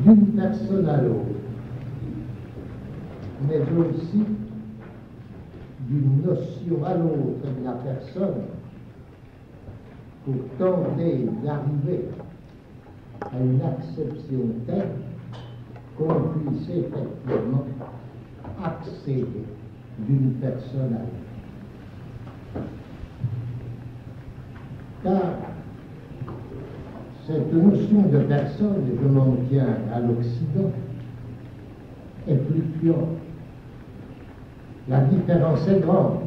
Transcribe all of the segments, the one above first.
d'une personne à l'autre, mais aussi d'une notion à l'autre de la personne pour tenter d'arriver à une acception telle qu'on puisse effectivement accéder d'une personne à l'autre. Car cette notion de personne, je m'en tiens à l'Occident, est fluctuante. La différence est grande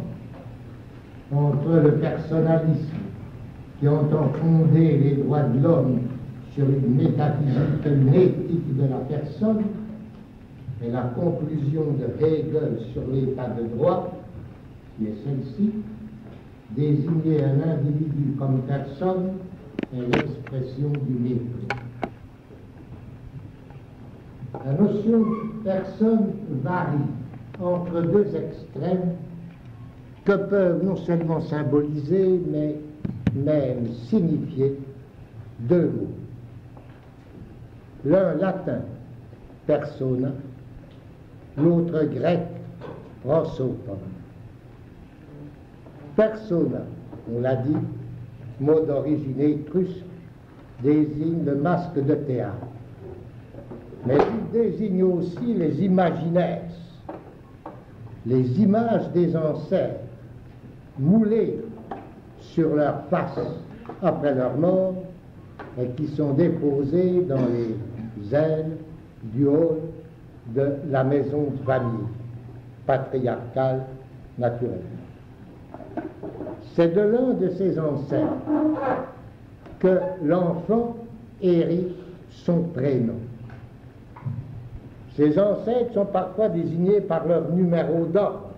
entre le personnalisme qui entend fonder les droits de l'homme sur une métaphysique, une éthique de la personne, et la conclusion de Hegel sur l'état de droit, qui est celle-ci: désigner un individu comme personne est l'expression du mépris. La notion de personne varie entre deux extrêmes que peuvent non seulement symboliser, mais même signifier deux mots. L'un latin, persona, l'autre grec, prosopon. Persona, on l'a dit, mot d'origine étrusque, désigne le masque de théâtre. Mais il désigne aussi les imaginaires, les images des ancêtres, moulées sur leur face après leur mort et qui sont déposées dans les ailes du hall de la maison de famille, patriarcale naturellement. C'est de l'un de ses ancêtres que l'enfant hérite son prénom. Ces ancêtres sont parfois désignés par leur numéro d'ordre,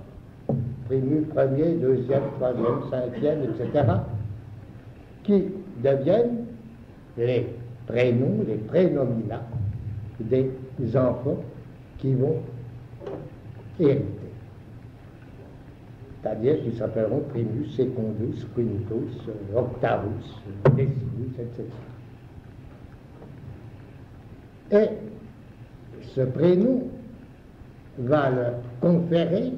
primus, premier, deuxième, troisième, cinquième, etc., qui deviennent les prénoms, les prénomina des enfants qui vont hériter. C'est-à-dire qu'ils s'appelleront primus, secundus, quintus, octavus, decimus, etc. Et ce prénom va leur conférer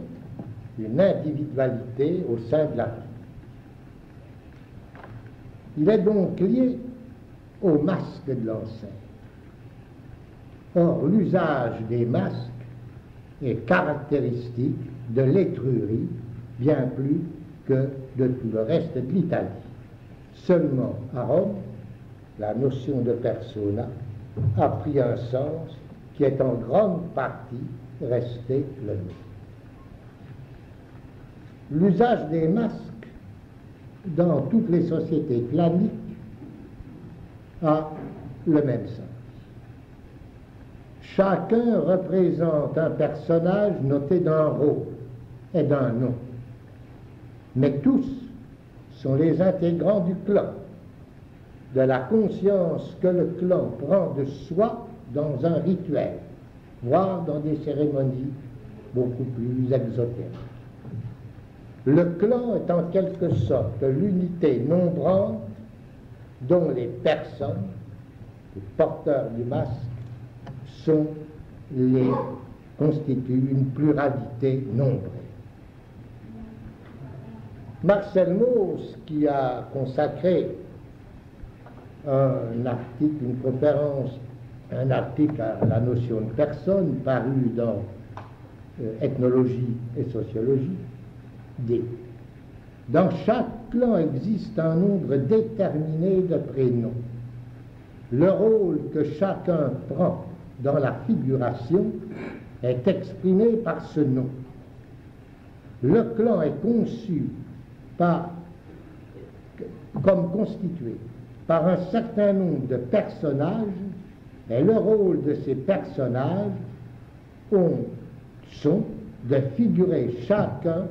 une individualité au sein de la vie. Il est donc lié au masque de l'ancêtre. Or, l'usage des masques est caractéristique de l'Étrurie, bien plus que de tout le reste de l'Italie. Seulement à Rome, la notion de persona a pris un sens qui est en grande partie resté le même. L'usage des masques dans toutes les sociétés claniques a le même sens. Chacun représente un personnage noté d'un rôle et d'un nom, mais tous sont les intégrants du clan, de la conscience que le clan prend de soi dans un rituel, voire dans des cérémonies beaucoup plus exotériques. Le clan est en quelque sorte l'unité nombrante dont les personnes, les porteurs du masque, constituent une pluralité nombrée. Marcel Mauss, qui a consacré un article, une conférence, un article à la notion de personne, paru dans Ethnologie et Sociologie, dit: dans chaque clan existe un nombre déterminé de prénoms. Le rôle que chacun prend dans la figuration est exprimé par ce nom. Le clan est conçu comme constitué par un certain nombre de personnages, et le rôle de ces personnages sont de figurer chacun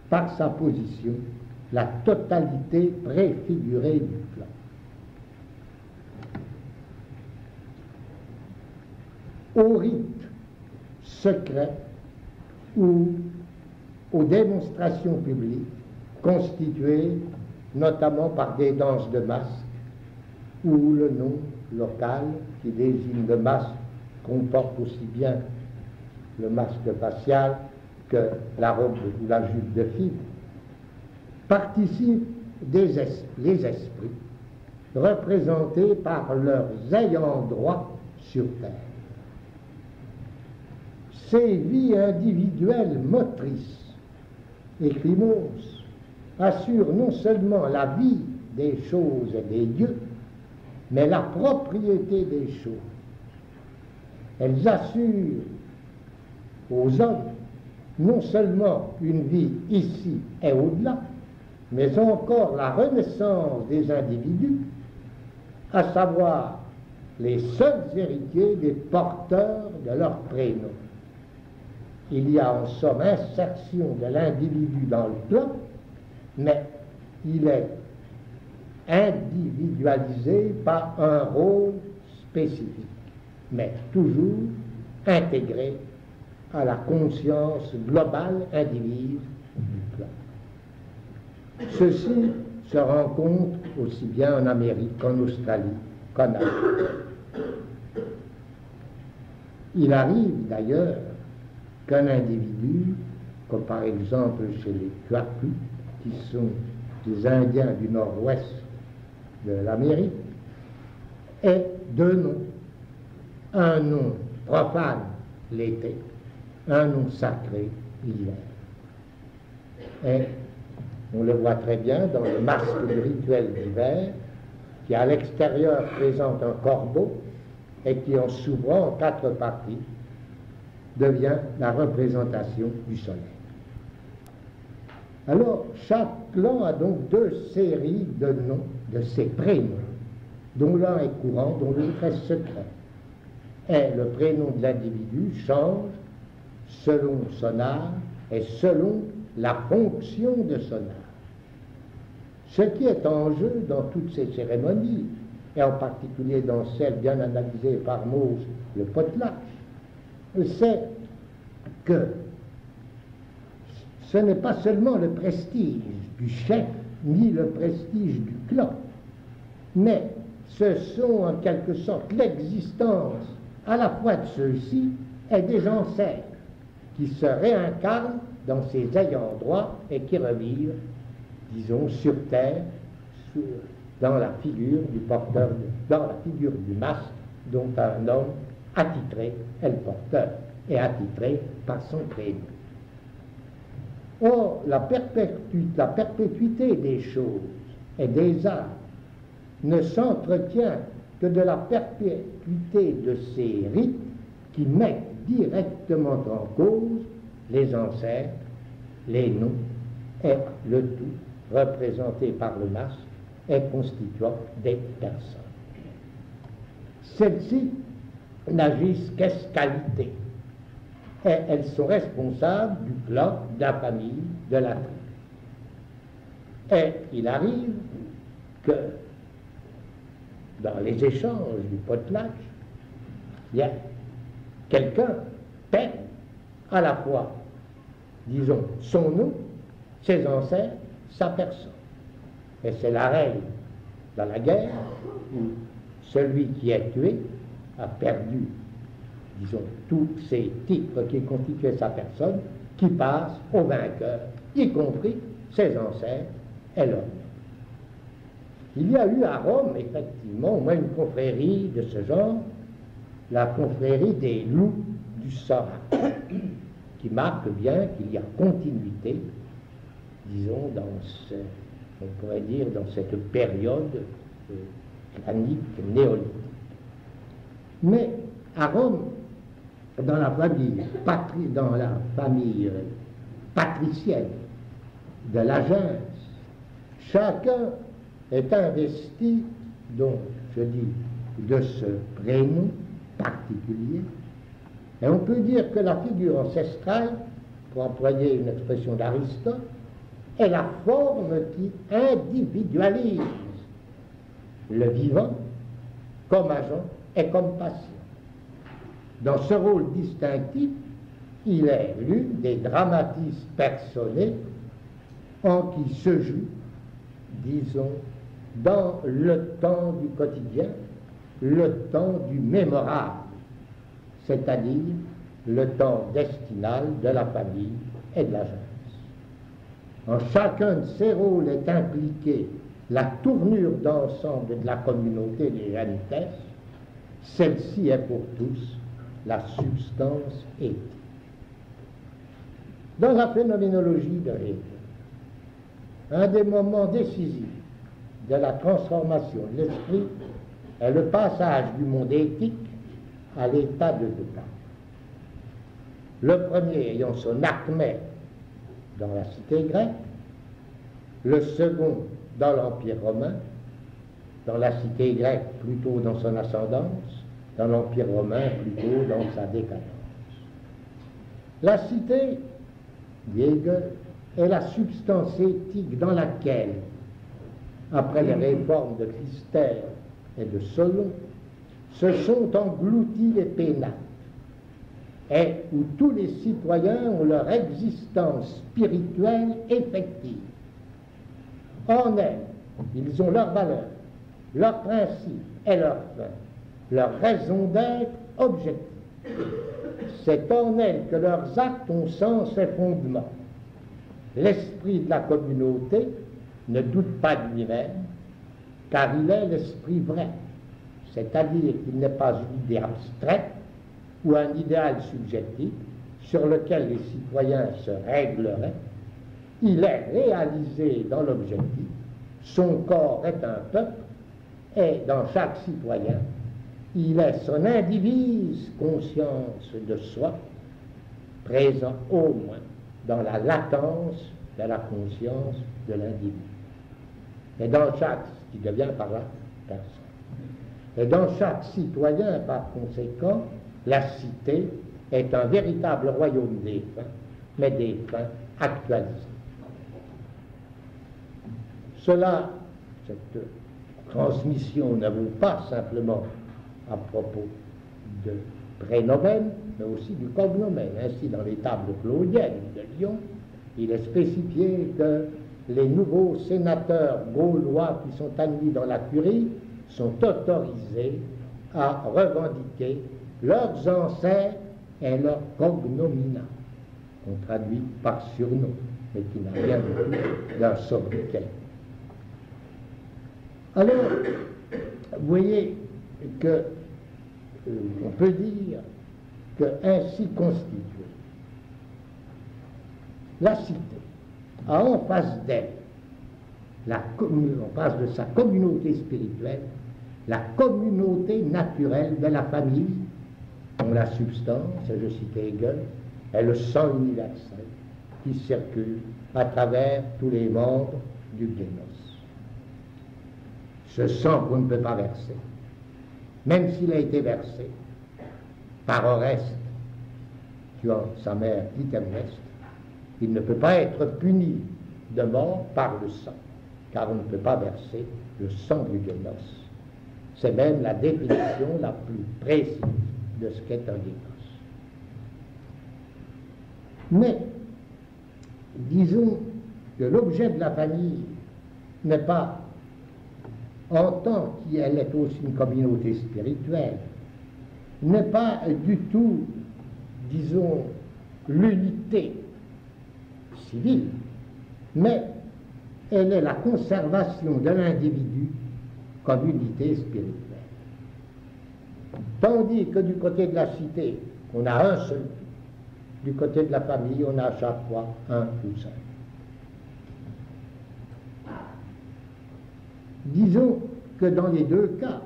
par sa position, la totalité préfigurée du clan. Au rite secret ou aux démonstrations publiques, constituées notamment par des danses de masques, ou le nom local qui désigne le masque comporte aussi bien le masque facial que la robe ou la jupe de fille, participent les esprits représentés par leurs ayants droit sur terre. Ces vies individuelles motrices, écrit Mauss, assurent non seulement la vie des choses et des dieux, mais la propriété des choses. Elles assurent aux hommes non seulement une vie ici et au-delà, mais encore la renaissance des individus, à savoir les seuls héritiers des porteurs de leur prénom. Il y a en somme insertion de l'individu dans le plan, mais il est individualisé par un rôle spécifique, mais toujours intégré à la conscience globale indivisible du plan. Ceci se rencontre aussi bien en Amérique qu'en Australie qu'en Afrique. Il arrive d'ailleurs qu'un individu, comme par exemple chez les Kwaku, qui sont des Indiens du nord-ouest de l'Amérique, ait deux noms. Un nom profane l'été, un nom sacré l'hiver. Et on le voit très bien dans le masque du rituel d'hiver, qui à l'extérieur présente un corbeau et qui, en s'ouvrant en 4 parties, devient la représentation du soleil. Alors, chaque clan a donc 2 séries de noms, de ses prénoms, dont l'un est courant, dont l'autre est secret. Et le prénom de l'individu change selon son âge et selon la fonction de son âge. Ce qui est en jeu dans toutes ces cérémonies, et en particulier dans celle bien analysée par Mauss, le potlatch, c'est que ce n'est pas seulement le prestige du chef, ni le prestige du clan, mais ce sont en quelque sorte l'existence à la fois de ceux-ci et des ancêtres qui se réincarnent dans ces ayants droit et qui revivent, disons, sur terre, dans la figure du porteur, dans la figure du masque dont un homme attitré est le porteur et attitré par son prénom. Or, la perpétuité des choses et des arts ne s'entretient que de la perpétuité de ces rites qui mettent directement en cause les ancêtres, les noms et le tout représenté par le masque et constituant des personnes. Celles-ci n'agissent qu'escalité et elles sont responsables du clan, de la famille, de la tribu. Et il arrive que dans les échanges du potlatch, il y a quelqu'un perd à la fois, disons, son nom, ses ancêtres, sa personne. Et c'est la règle dans la guerre où celui qui est tué a perdu, disons, tous ces titres qui constituaient sa personne, qui passent au vainqueur, y compris ses ancêtres et l'homme. Il y a eu à Rome, effectivement, au moins une confrérie de ce genre, la confrérie des loups du Sora, qui marque bien qu'il y a continuité, disons, on pourrait dire, dans cette période clanique, néolithique. Mais à Rome, dans la famille patricienne de la gens, chacun est investi, donc, je dis, de ce prénom particulier. Et on peut dire que la figure ancestrale, pour employer une expression d'Aristote, est la forme qui individualise le vivant comme agent et comme patient. Dans ce rôle distinctif, il est l'une des dramatismes personnels en qui se joue, disons, dans le temps du quotidien, le temps du mémorable, c'est-à-dire le temps destinal de la famille et de la jeunesse. En chacun de ces rôles est impliquée la tournure d'ensemble de la communauté des jeunesses. Celle-ci est pour tous la substance éthique. Dans la phénoménologie de Hegel, un des moments décisifs de la transformation de l'esprit est le passage du monde éthique à l'état de Descartes. Le premier ayant son acmé dans la cité grecque, le second dans l'Empire romain, dans la cité grecque plutôt dans son ascendance, dans l'Empire romain plutôt dans sa décadence. La cité, dit Hegel, est la substance éthique dans laquelle, après les réformes de Christère et de Solon, se sont engloutis les pénates, et où tous les citoyens ont leur existence spirituelle effective. En elle, ils ont leurs valeurs, leurs principes et leurs fins, leur raison d'être objective. C'est en elle que leurs actes ont sens et fondement. L'esprit de la communauté ne doute pas de lui-même, car il est l'esprit vrai, c'est-à-dire qu'il n'est pas une idée abstraite ou un idéal subjectif sur lequel les citoyens se régleraient. Il est réalisé dans l'objectif. Son corps est un peuple, et dans chaque citoyen, il est son indivise conscience de soi, présent au moins dans la latence de la conscience de l'individu. Et dans chaque, qui devient par là personne. Et dans chaque citoyen, par conséquent, la cité est un véritable royaume des fins, mais des fins actualisées. Cela, cette transmission ne vaut pas simplement à propos de prénomen, mais aussi du cognomen. Ainsi, dans les tables claudiennes de Lyon, il est spécifié que les nouveaux sénateurs gaulois qui sont admis dans la curie sont autorisés à revendiquer leurs ancêtres et leurs cognomina, qu'on traduit par surnom, mais qui n'a rien du tout d'un sobriquet. Alors, vous voyez que on peut dire que ainsi constituée, la cité a en face d'elle, en face de sa communauté spirituelle, la communauté naturelle de la famille, dont la substance, et je cite Hegel, est le sang universel qui circule à travers tous les membres du génos. Ce sang qu'on ne peut pas verser, même s'il a été versé par Oreste, tuant sa mère Clytemnestre, il ne peut pas être puni de mort par le sang, car on ne peut pas verser le sang du génos. C'est même la définition la plus précise de ce qu'est un génos. Mais, disons que l'objet de la famille n'est pas, en tant qu'elle est aussi une communauté spirituelle, n'est pas du tout, disons, l'unité civile, mais elle est la conservation de l'individu comme unité spirituelle. Tandis que du côté de la cité, on a un seul tout, du côté de la famille, on a à chaque fois un tout seul. Disons que dans les deux cas,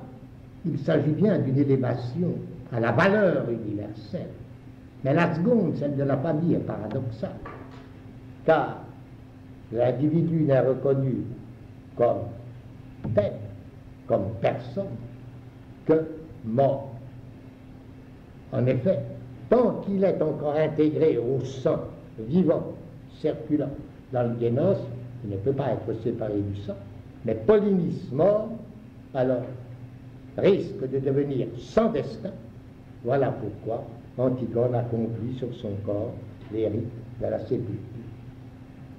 il s'agit bien d'une élévation à la valeur universelle. Mais la seconde, celle de la famille, est paradoxale, car l'individu n'est reconnu comme tel, comme personne, que mort. En effet, tant qu'il est encore intégré au sang vivant, circulant dans le génos, il ne peut pas être séparé du sang. Mais Polynice mort, alors, risque de devenir sans destin. Voilà pourquoi Antigone accomplit sur son corps les rites de la sépulture.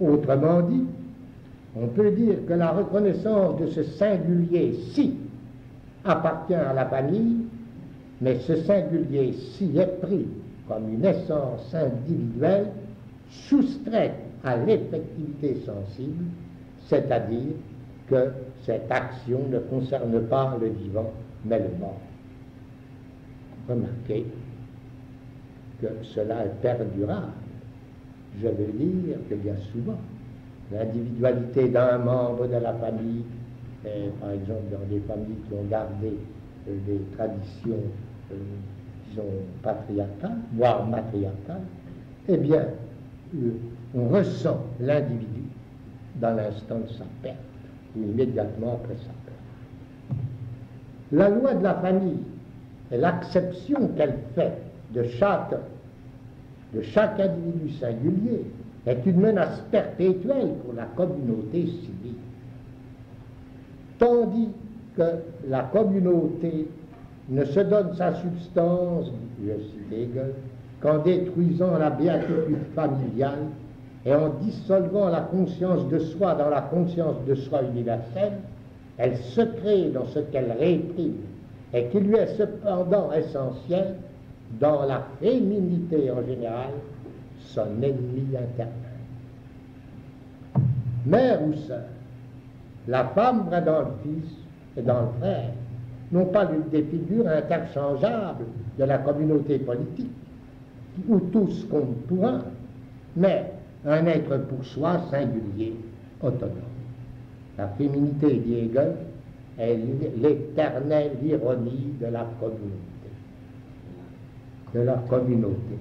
Autrement dit, on peut dire que la reconnaissance de ce singulier si appartient à la famille mais ce singulier si est pris comme une essence individuelle, soustraite à l'effectivité sensible, c'est-à-dire que cette action ne concerne pas le vivant, mais le mort. Remarquez que cela est perdurable. Je veux dire qu'il y a souvent l'individualité d'un membre de la famille, par exemple dans des familles qui ont gardé des traditions, disons, patriarcales, voire matriarcales, eh bien, on ressent l'individu dans l'instant de sa perte, ou immédiatement après sa perte. La loi de la famille et l'acception qu'elle fait de chaque individu singulier est une menace perpétuelle pour la communauté civile. Tandis que la communauté ne se donne sa substance, je cite Hegel, qu'en détruisant la béatitude familiale et en dissolvant la conscience de soi dans la conscience de soi universelle, elle se crée dans ce qu'elle réprime et qui lui est cependant essentiel dans la féminité en général, son ennemi interne. Mère ou sœur, la femme va dans le fils et dans le frère, non pas des figures interchangeables de la communauté politique, où tous comptent pour un, mais un être pour soi singulier, autonome. La féminité, dit Hegel, est l'éternelle ironie de la communauté. De la communauté.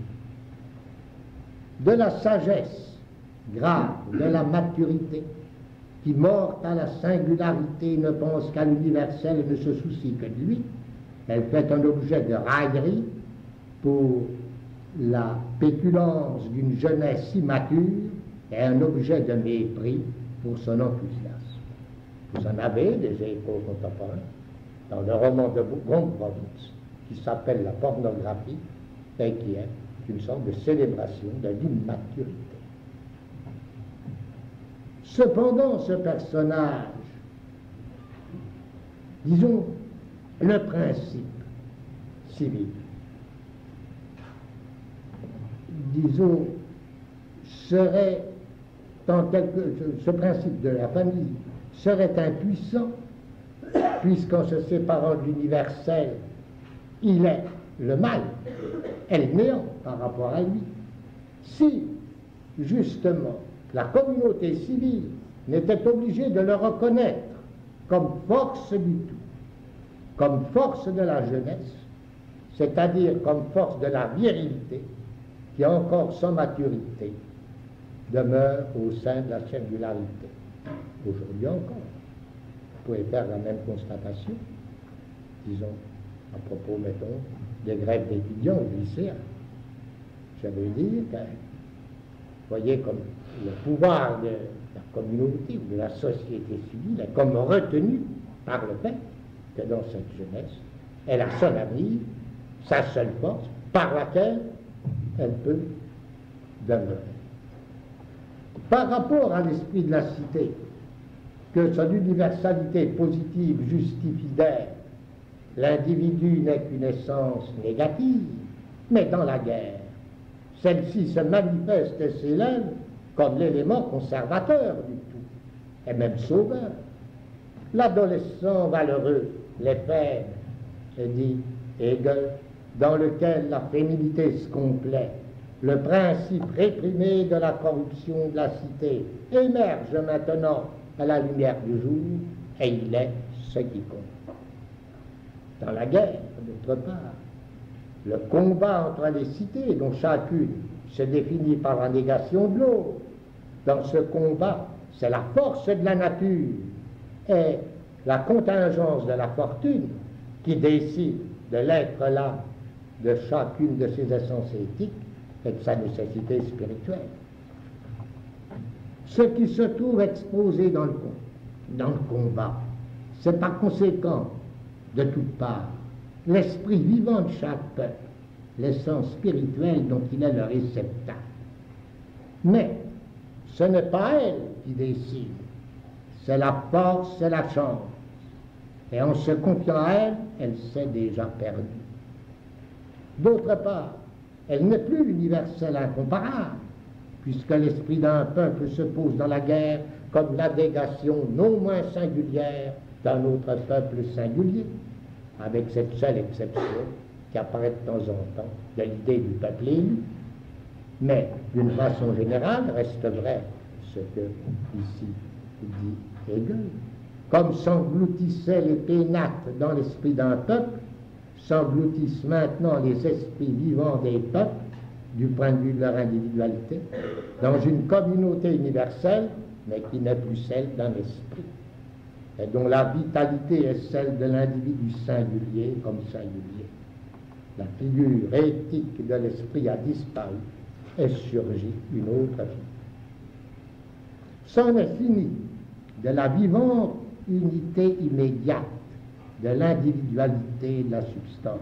De la sagesse grave, de la maturité, qui, morte à la singularité, ne pense qu'à l'universel et ne se soucie que de lui. Elle fait un objet de raillerie pour la pétulance d'une jeunesse immature et un objet de mépris pour son enthousiasme. Vous en avez des échos contemporains dans le roman de Gombrowicz qui s'appelle La pornographie et qui est une sorte de célébration de l'immaturité. Cependant, ce personnage, disons, le principe civil, disons, serait, ce principe de la famille serait impuissant, puisqu'en se séparant de l'universel, il est le mal, est le néant par rapport à lui. Si, justement, la communauté civile n'était obligée de le reconnaître comme force du tout, comme force de la jeunesse, c'est-à-dire comme force de la virilité, qui encore sans maturité demeure au sein de la singularité. Aujourd'hui encore, vous pouvez faire la même constatation, disons, à propos, mettons, des grèves d'étudiants au lycéen. Je veux dire que, voyez, comme le pouvoir de la communauté ou de la société civile est comme retenu par le fait que dans cette jeunesse, elle a son avenir, sa seule force, par laquelle elle peut demeurer. Par rapport à l'esprit de la cité, que son universalité positive justifie d'être, l'individu n'est qu'une essence négative, mais dans la guerre, celle-ci se manifeste et s'élève comme l'élément conservateur du tout, et même sauveur. L'adolescent valeureux, les faibles, dit Hegel, dans lequel la féminité se complète, le principe réprimé de la corruption de la cité émerge maintenant à la lumière du jour, et il est ce qui compte. Dans la guerre, d'autre part, le combat entre les cités, dont chacune se définit par la négation de l'autre, dans ce combat, c'est la force de la nature et la contingence de la fortune qui décide de l'être là de chacune de ses essences éthiques et de sa nécessité spirituelle. Ce qui se trouve exposé dans le combat, c'est par conséquent, de toutes parts, l'esprit vivant de chaque peuple, l'essence spirituelle dont il est le réceptacle. Mais ce n'est pas elle qui décide, c'est la force, c'est la chance. Et en se confiant à elle, elle s'est déjà perdue. D'autre part, elle n'est plus universelle incomparable, puisque l'esprit d'un peuple se pose dans la guerre comme l'abnégation non moins singulière d'un autre peuple singulier, avec cette seule exception qui apparaît de temps en temps de l'idée du peuple élu. Mais, d'une façon générale, reste vrai ce que ici dit Hegel. Comme s'engloutissaient les pénates dans l'esprit d'un peuple, s'engloutissent maintenant les esprits vivants des peuples, du point de vue de leur individualité, dans une communauté universelle, mais qui n'est plus celle d'un esprit, et dont la vitalité est celle de l'individu singulier comme singulier. La figure éthique de l'esprit a disparu et surgit une autre figure. C'en est fini de la vivante unité immédiate de l'individualité et de la substance,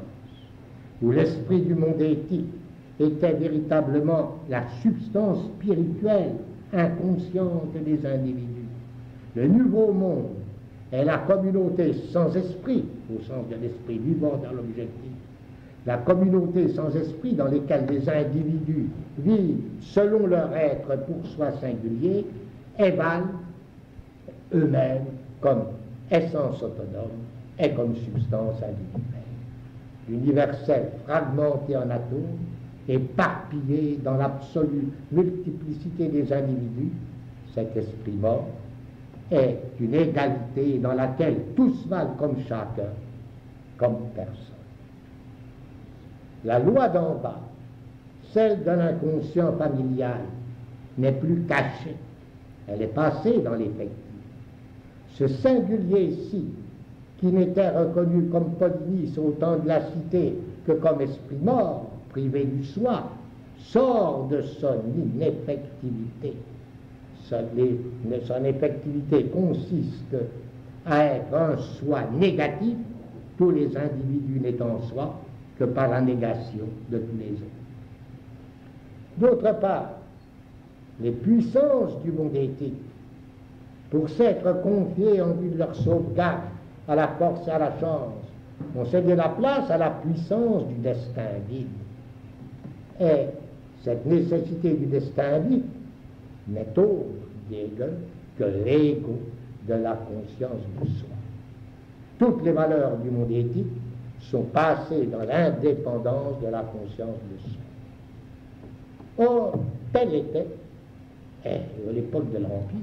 où l'esprit du monde éthique était véritablement la substance spirituelle inconsciente des individus. Le nouveau monde est la communauté sans esprit, au sens de l'esprit vivant dans l'objectif, la communauté sans esprit dans laquelle les individus vivent selon leur être pour soi singulier et valent eux-mêmes comme essence autonome et comme substance individuelle. L'universel fragmenté en atomes, éparpillé dans l'absolue multiplicité des individus, cet esprit mort est une égalité dans laquelle tous valent comme chacun, comme personne. La loi d'en bas, celle de l'inconscient familial, n'est plus cachée, elle est passée dans l'effectif. Ce singulier-ci, qui n'était reconnu comme Polynice au temps de la cité que comme esprit mort, privé du soi, sort de son ineffectivité. Son effectivité consiste à être un soi négatif, tous les individus n'étant soi que par la négation de tous les autres. D'autre part, les puissances du monde éthique, pour s'être confiées en vue de leur sauvegarde à la force et à la chance, ont cédé la place à la puissance du destin vide. Et cette nécessité du destin vide n'est autre, dit Hegel, que l'ego de la conscience de soi. Toutes les valeurs du monde éthique sont passées dans l'indépendance de la conscience de soi. Or, telle était, à l'époque de l'Empire,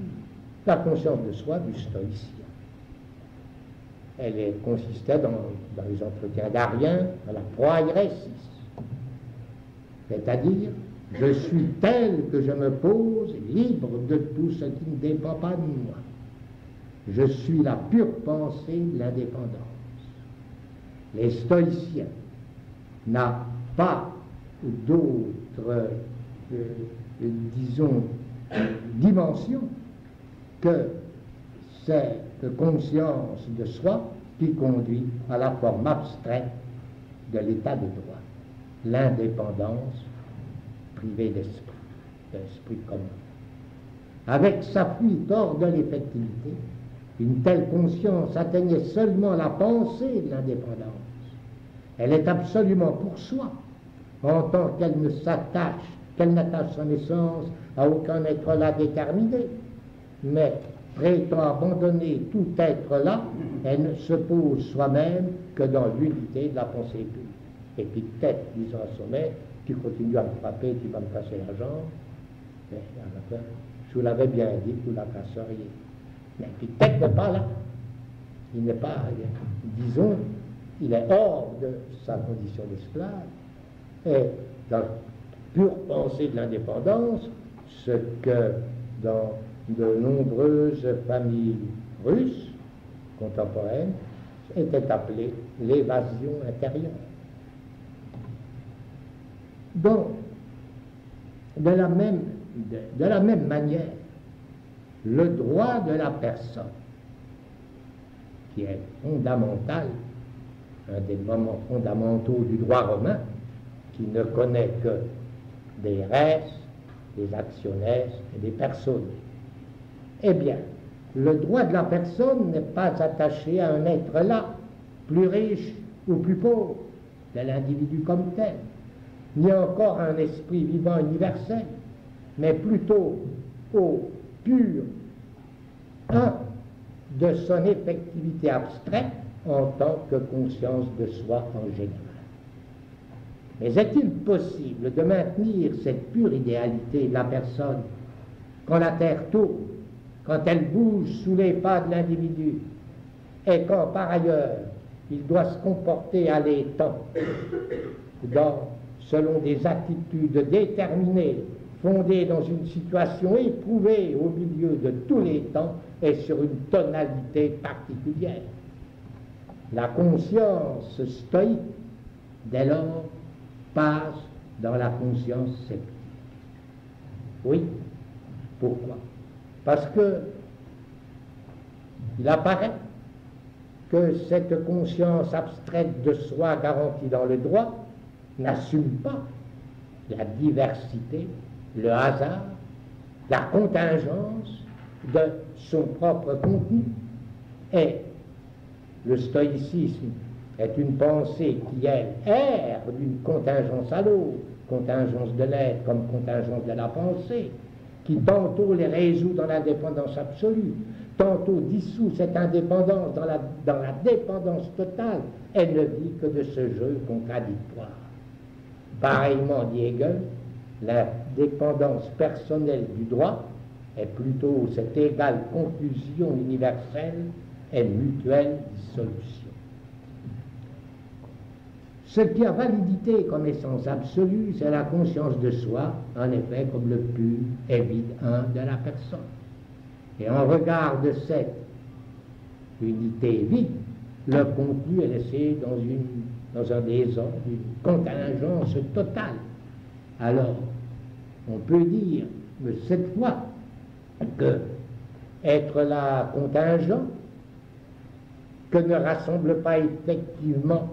la conscience de soi du stoïcien. Elle consistait dans les entretiens d'Arien, dans la proairesis, c'est-à-dire je suis tel que je me pose libre de tout ce qui ne dépend pas de moi. Je suis la pure pensée de l'indépendance. Les stoïciens n'ont pas d'autre, disons, dimension que cette conscience de soi qui conduit à la forme abstraite de l'état de droit, l'indépendance privée d'esprit commun. Avec sa fuite hors de l'effectivité, une telle conscience atteignait seulement la pensée de l'indépendance. Elle est absolument pour soi, en tant qu'elle ne s'attache, qu'elle n'attache son essence à aucun être là déterminé, mais prétend abandonner tout être là, elle ne se pose soi-même que dans l'unité de la pensée pure. Et puis tête disant à son maître, tu continues à me frapper, tu vas me casser la jambe, mais à la fin, je vous l'avais bien dit, vous la casseriez. Mais puis tête n'est pas là. Il n'est pas, disons, il est hors de sa condition d'esclave. Et dans la pure pensée de l'indépendance, ce que dans de nombreuses familles russes contemporaines était appelé l'évasion intérieure. Donc, de la même manière, le droit de la personne, qui est fondamental, un des moments fondamentaux du droit romain, qui ne connaît que des res, des actionnes et des personnes. Eh bien, le droit de la personne n'est pas attaché à un être là, plus riche ou plus pauvre. de l'individu comme tel, ni encore un esprit vivant universel, mais plutôt au pur un de son effectivité abstraite en tant que conscience de soi en général. Mais est-il possible de maintenir cette pure idéalité de la personne quand la Terre tourne, quand elle bouge sous les pas de l'individu, et quand par ailleurs il doit se comporter à l'étang selon des attitudes déterminées, fondées dans une situation éprouvée au milieu de tous les temps et sur une tonalité particulière? La conscience stoïque, dès lors, passe dans la conscience sceptique. Oui, pourquoi? Parce que il apparaît que cette conscience abstraite de soi garantie dans le droit n'assume pas la diversité, le hasard, la contingence de son propre contenu. Et le stoïcisme est une pensée qui, elle, erre d'une contingence à l'autre, contingence de l'être comme contingence de la pensée, qui tantôt les résout dans l'indépendance absolue, tantôt dissout cette indépendance dans la dépendance totale. Elle ne vit que de ce jeu contradictoire. Pareillement, dit Hegel, la dépendance personnelle du droit est plutôt cette égale conclusion universelle et mutuelle dissolution. Ce qui a validité comme essence absolue, c'est la conscience de soi, en effet, comme le pur et vide un de la personne. Et en regard de cette unité vide, le contenu est laissé dans un désordre, une contingence totale. Alors, on peut dire, cette fois, que être là contingent, que ne rassemble pas effectivement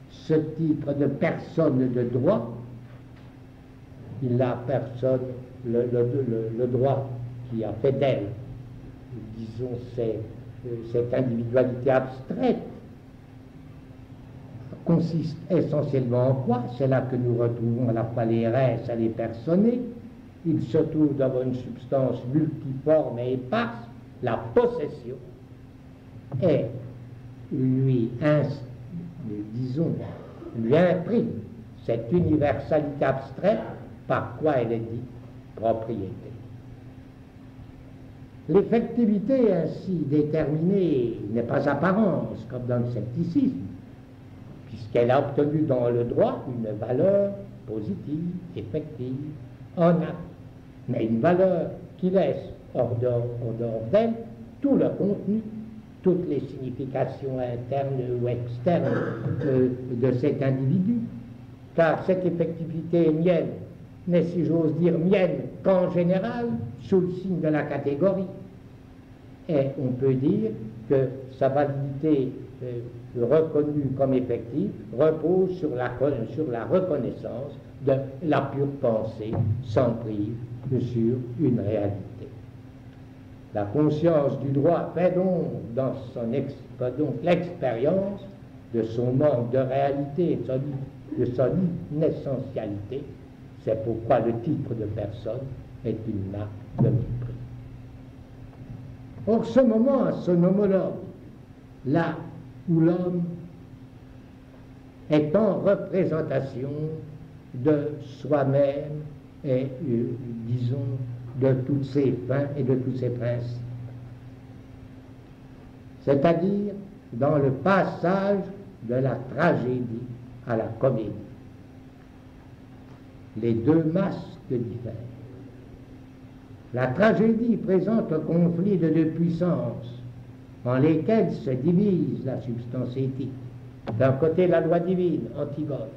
ce titre de personne de droit, la personne, le droit qui a fait d'elle, disons, cette individualité abstraite, consiste essentiellement en quoi? C'est là que nous retrouvons à la fois les restes et les personnées. Il se trouve dans une substance multiforme et éparse, la possession, et lui imprime cette universalité abstraite par quoi elle est dite propriété. L'effectivité ainsi déterminée n'est pas apparence comme dans le scepticisme, puisqu'elle a obtenu dans le droit une valeur positive, effective, en acte, mais une valeur qui laisse hors dehors d'elle tout le contenu, toutes les significations internes ou externes de cet individu, car cette effectivité mienne n'est, si j'ose dire, mienne qu'en général, sous le signe de la catégorie. Et on peut dire que sa validité reconnue comme effective repose sur la reconnaissance de la pure pensée, sans prise sur une réalité. La conscience du droit fait donc l'expérience de son manque de réalité, de son inessentialité. C'est pourquoi le titre de personne est une marque de mépris. Or, ce moment, son homologue, là où l'homme est en représentation de soi-même et, disons, de toutes ses fins et de tous ses principes. C'est-à-dire dans le passage de la tragédie à la comédie. Les deux masques diffèrent. La tragédie présente un conflit de deux puissances en lesquelles se divise la substance éthique. D'un côté la loi divine, Antigone,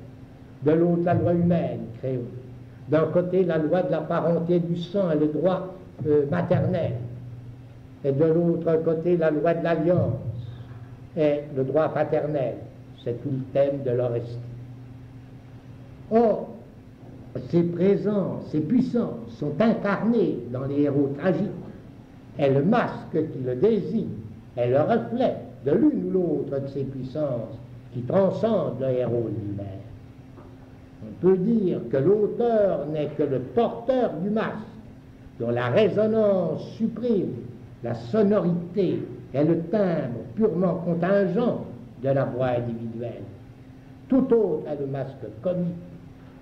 de l'autre la loi humaine, Créon. D'un côté la loi de la parenté du sang et le droit maternel, et de l'autre côté la loi de l'alliance et le droit paternel. C'est tout le thème de l'Orestie. Or, ces présences, ces puissances sont incarnées dans les héros tragiques, et le masque qui le désigne est le reflet de l'une ou l'autre de ces puissances qui transcendent le héros lui-même. On peut dire que l'auteur n'est que le porteur du masque, dont la résonance suprême, la sonorité est le timbre purement contingent de la voix individuelle. Tout autre est le masque comique,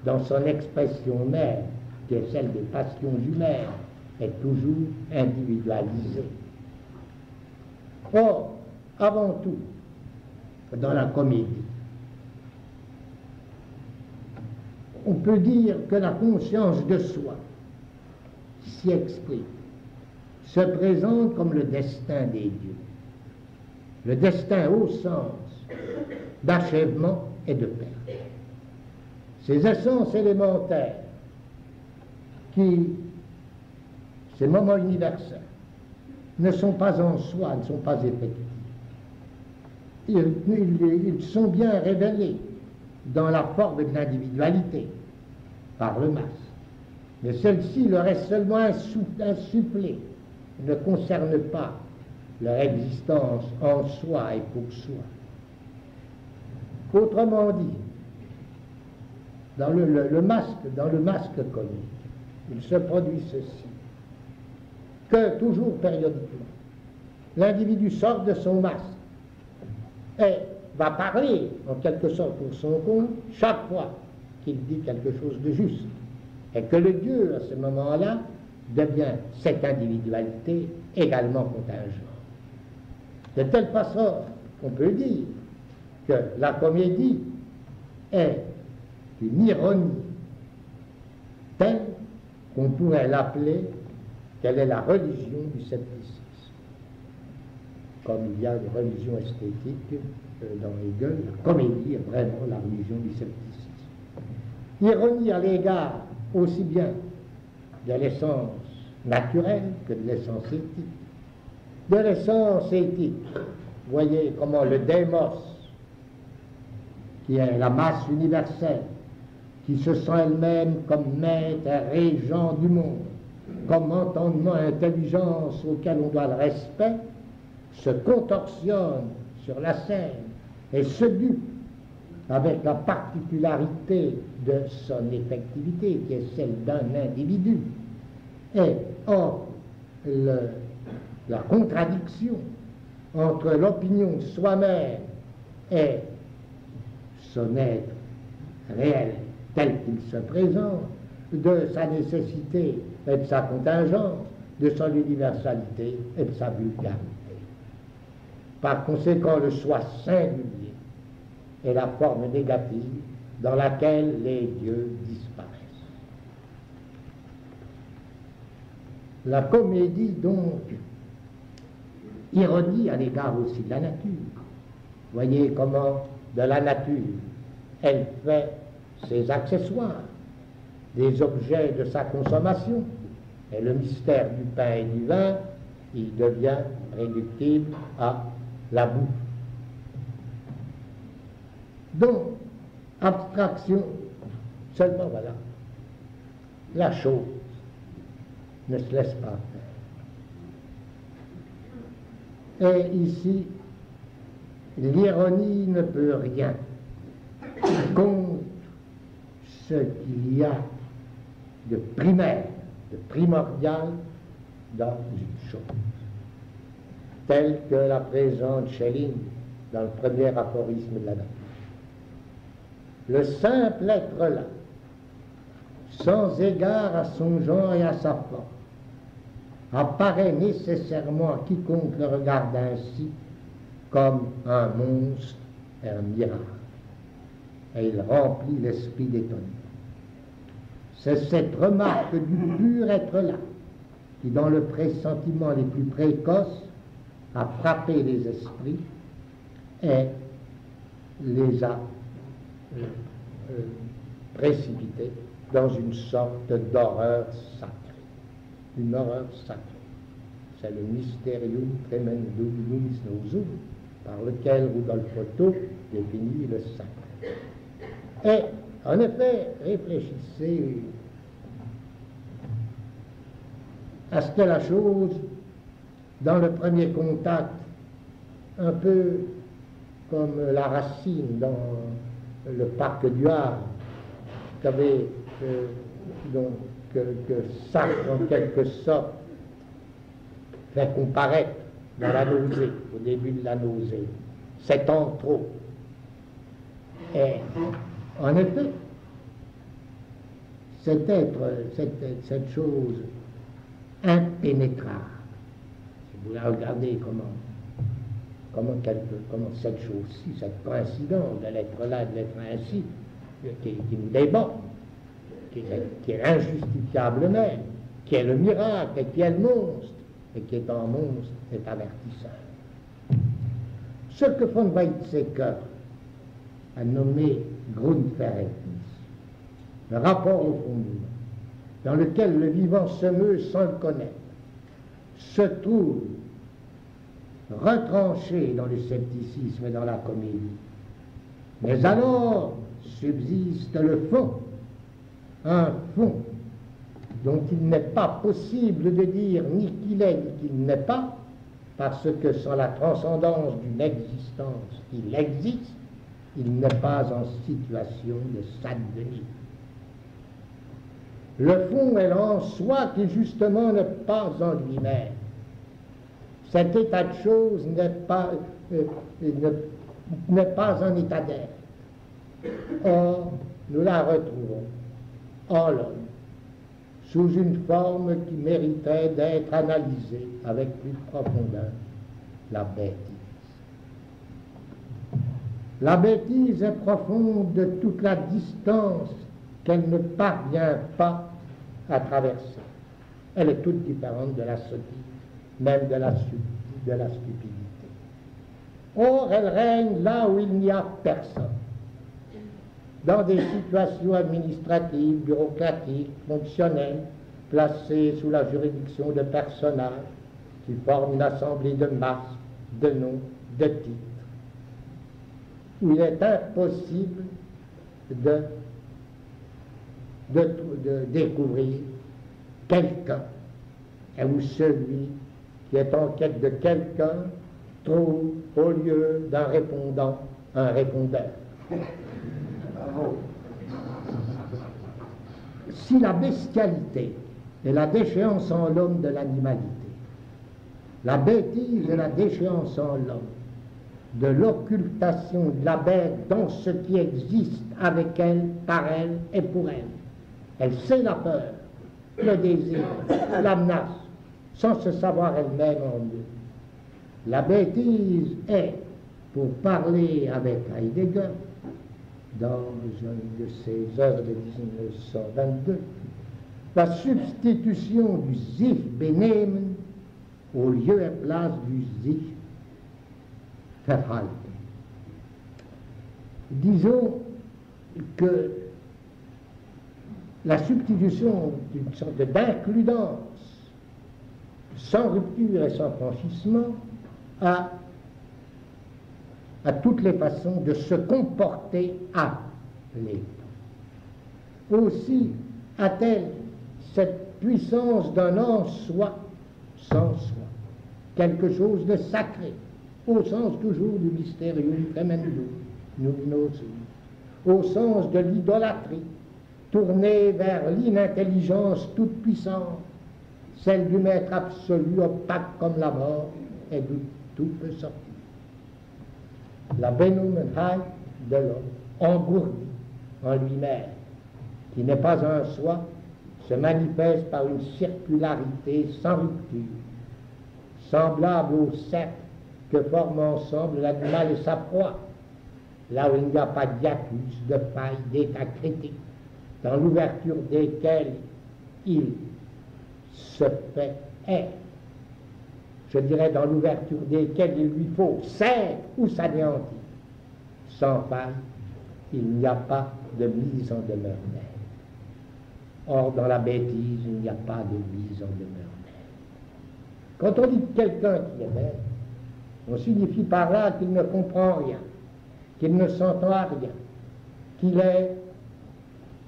dans son expression même, qui est celle des passions humaines, est toujours individualisé. Or, avant tout, dans la comédie, on peut dire que la conscience de soi, qui s'y exprime, se présente comme le destin des dieux. Le destin au sens d'achèvement et de perte. Ces essences élémentaires ces moments universels, ne sont pas en soi, ne sont pas effectifs. Ils sont bien révélés dans la forme de l'individualité, par le masque. Mais celle-ci leur est seulement insufflée, ne concerne pas leur existence en soi et pour soi. Autrement dit, dans le masque comique, il se produit ceci, que toujours périodiquement, l'individu sort de son masque et va parler en quelque sorte pour son compte chaque fois qu'il dit quelque chose de juste, et que le Dieu à ce moment-là devient cette individualité également contingente. De telle façon qu'on peut dire que la comédie est une ironie telle qu'on pourrait l'appeler quelle est la religion du scepticisme. Comme il y a une religion esthétique dans Hegel, la comédie est vraiment la religion du scepticisme. Ironie à l'égard aussi bien de l'essence naturelle que de l'essence éthique. De l'essence éthique, voyez comment le démos, qui est la masse universelle, qui se sent elle-même comme maître et régent du monde, comme entendement et intelligence auquel on doit le respect, se contorsionne sur la scène et se dupe avec la particularité de son effectivité, qui est celle d'un individu. Et or, la contradiction entre l'opinion de soi-même et son être réel tel qu'il se présente, de sa nécessité et de sa contingence, de son universalité et de sa vulgarité. Par conséquent, le soi singulier est la forme négative dans laquelle les dieux disparaissent. La comédie, donc, ironie à l'égard aussi de la nature. Voyez comment, de la nature, elle fait ses accessoires, des objets de sa consommation, et le mystère du pain et du vin, il devient réductible à la bouffe. Donc, abstraction, seulement voilà, la chose ne se laisse pas faire. Et ici, l'ironie ne peut rien contre ce qu'il y a de primaire, de primordial dans une chose, telle que la présente Schelling dans le premier aphorisme de la nature. Le simple être là, sans égard à son genre et à sa forme, apparaît nécessairement à quiconque le regarde ainsi comme un monstre et un miracle, et il remplit l'esprit d'étonnement. C'est cette remarque du pur être là qui, dans le pressentiment les plus précoces, a frappé les esprits et les a précipités dans une sorte d'horreur sacrée. Une horreur sacrée. C'est le mysterium tremendum lumis nosum, par lequel Rudolf Otto définit le sacré. Et, en effet, réfléchissez à ce que la chose, dans le premier contact, un peu comme la racine dans le parc du Havre, savez, donc, que Sartre, en quelque sorte, fait comparaître dans la nausée, au début de la nausée, c'est en trop. Et, en effet, cet être, cette chose impénétrable, si vous la regardez comment cette chose-ci, cette coïncidence de l'être là et de l'être ainsi, qui nous déborde, qui est injustifiable même, qui est le miracle et qui est le monstre, et qui est un monstre, est avertisseur. Ce que von Weizsäcker a nommé Grundverhältnis, le rapport au fondement, dans lequel le vivant se meut sans le connaître, se trouve retranché dans le scepticisme et dans la comédie. Mais alors subsiste le fond, un fond dont il n'est pas possible de dire ni qu'il est ni qu'il n'est pas, parce que sans la transcendance d'une existence, il existe, il n'est pas en situation de s'advenir. Le fond est en soi qui justement n'est pas en lui-même. Cet état de choses n'est pas un état d'être. Or, nous la retrouvons en l'homme, sous une forme qui mériterait d'être analysée avec plus de profondeur, la bêtise. La bêtise est profonde de toute la distance qu'elle ne parvient pas à traverser. Elle est toute différente de la sottise, même de la stupidité. Or, elle règne là où il n'y a personne. Dans des situations administratives, bureaucratiques, fonctionnelles, placées sous la juridiction de personnages qui forment une assemblée de masques, de noms, de titres, où il est impossible de découvrir quelqu'un, et où celui qui est en quête de quelqu'un trouve, au lieu d'un répondant, un répondeur. Si la bestialité est la déchéance en l'homme de l'animalité, la bêtise est la déchéance en l'homme de l'occultation de la bête dans ce qui existe avec elle, par elle et pour elle. Elle sait la peur, le désir, la menace, sans se savoir elle-même en eux. La bêtise est, pour parler avec Heidegger, dans une de ses œuvres de 1922, la substitution du sich benehmen au lieu et place du sich verhalten. Disons que la substitution d'une sorte d'includence sans rupture et sans franchissement à toutes les façons de se comporter à l'état. Aussi a-t-elle cette puissance d'un en soi, sans soi, quelque chose de sacré, au sens toujours du mysterium tremendum, numinosum, au sens de l'idolâtrie, tournée vers l'inintelligence toute puissante, celle du maître absolu, opaque comme la mort, et d'où tout peut sortir. La Benommenheit de l'homme, engourdi en lui-même, qui n'est pas un soi, se manifeste par une circularité sans rupture, semblable au cercle que forment ensemble l'animal et sa proie, là où il n'y a pas d'hiatus, de faille, d'état critique, dans l'ouverture desquels il se fait être. Je dirais dans l'ouverture desquels il lui faut s'être ou s'anéantir. Sans faille, il n'y a pas de mise en demeure même. Or, dans la bêtise, il n'y a pas de mise en demeure même. Quand on dit de quelqu'un qui est bête, on signifie par là qu'il ne comprend rien, qu'il ne s'entend à rien, qu'il est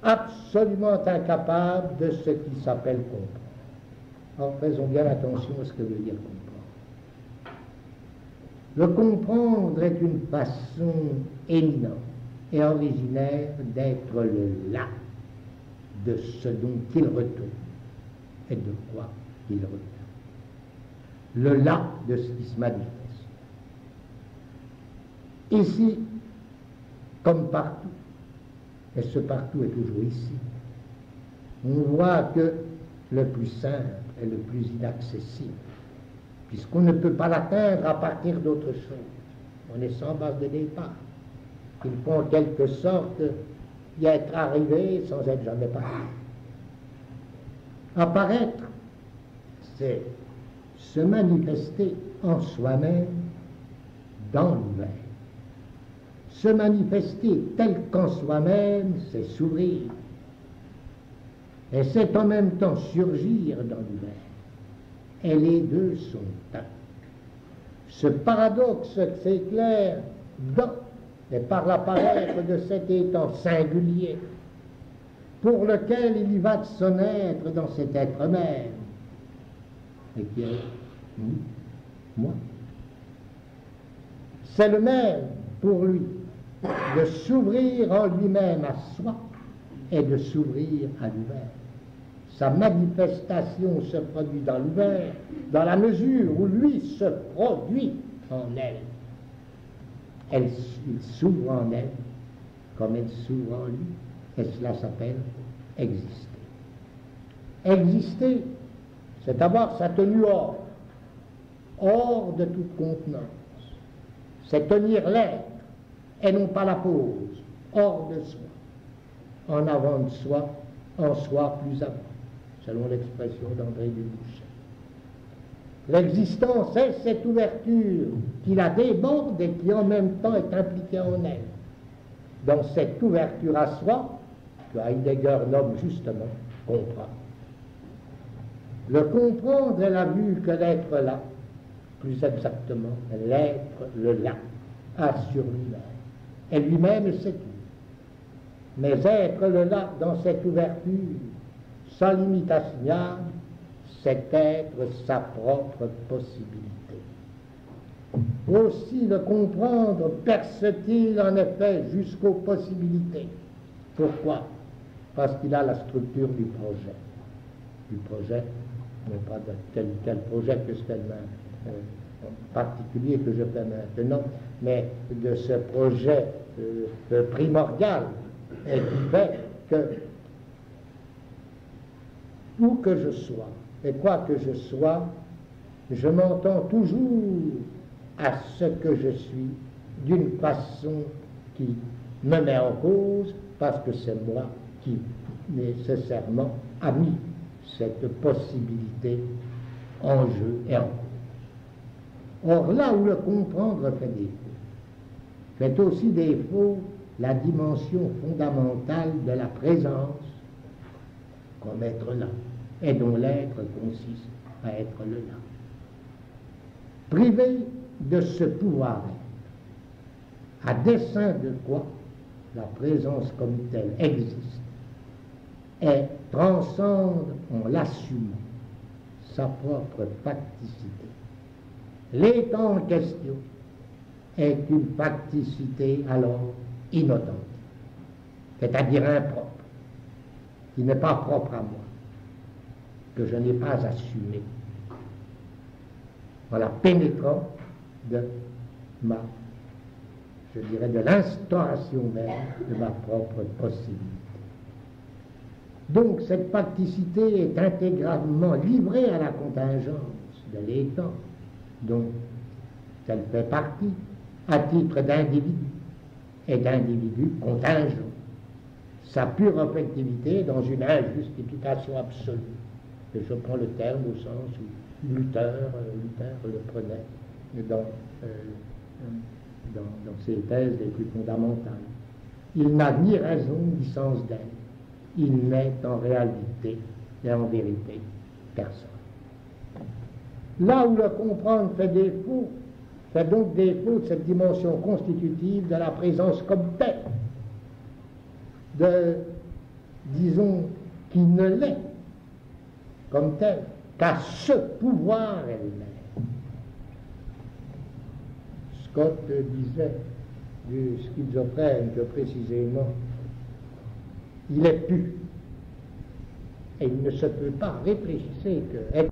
absolument incapable de ce qui s'appelle comprendre. Or, faisons bien attention à ce que veut dire comprendre. Le comprendre est une façon éminente et originaire d'être le là. de ce dont il retourne et de quoi il retourne. Le là de ce qui se manifeste. Ici, comme partout, et ce partout est toujours ici, on voit que le plus simple est le plus inaccessible, puisqu'on ne peut pas l'atteindre à partir d'autre chose. On est sans base de départ. Il faut en quelque sorte y être arrivé sans être jamais parti. Apparaître, c'est se manifester en soi-même dans l'ouvert. Se manifester tel qu'en soi-même, c'est s'ouvrir. Et c'est en même temps surgir dans l'ouvert. Et les deux sont un. Ce paradoxe s'éclaire dans et par l'apparaître de cet étant singulier, pour lequel il y va de son être dans cet être même, et qui est moi. C'est le même pour lui de s'ouvrir en lui-même à soi et de s'ouvrir à l'ouvert. Sa manifestation se produit dans l'ouvert, dans la mesure où lui se produit en elle. Il s'ouvre en elle, comme elle s'ouvre en lui, et cela s'appelle exister. Exister, c'est avoir sa tenue hors de toute contenance. C'est tenir l'être, et non pas la pose, hors de soi, en avant de soi, en soi plus avant, selon l'expression d'André Dubouchet. L'existence est cette ouverture qui la déborde et qui en même temps est impliquée en elle. Dans cette ouverture à soi, que Heidegger nomme justement comprendre. Le comprendre est la vue que l'être là, plus exactement, l'être, le là, a sur lui-même. Et lui-même c'est tout. Mais être le là dans cette ouverture, sans limite assignable, c'est être sa propre possibilité. Aussi le comprendre perce-t-il en effet jusqu'aux possibilités. Pourquoi? Parce qu'il a la structure du projet. Du projet, non pas de tel ou tel projet que c'est en particulier que je fais maintenant, mais de ce projet primordial et qui fait que où que je sois, et quoi que je sois, je m'entends toujours à ce que je suis d'une façon qui me met en cause, parce que c'est moi qui nécessairement a mis cette possibilité en jeu et en cause. Or, là où le comprendre fait défaut, fait aussi défaut la dimension fondamentale de la présence comme être là, et dont l'être consiste à être le là. Privé de ce pouvoir, à dessein de quoi la présence comme telle existe, et transcende en l'assumant sa propre facticité. L'état en question est une facticité alors inauthentique, c'est-à-dire impropre, qui n'est pas propre à moi, que je n'ai pas assumé, en la pénétrant de ma, je dirais, de l'instauration même de ma propre possibilité. Donc cette facticité est intégralement livrée à la contingence de l'état, dont elle fait partie, à titre d'individu, et d'individu contingent. Sa pure objectivité dans une injustification absolue. Et je prends le terme au sens où Luther le prenait dans ses thèses les plus fondamentales. Il n'a ni raison ni sens d'être. Il n'est en réalité et en vérité personne. Là où le comprendre fait défaut, fait donc défaut de cette dimension constitutive de la présence comme telle, disons, qui ne l'est comme telle qu'à ce pouvoir elle-même. Scott disait du schizophrène que précisément il est pu Et il ne se peut pas, réfléchissez, que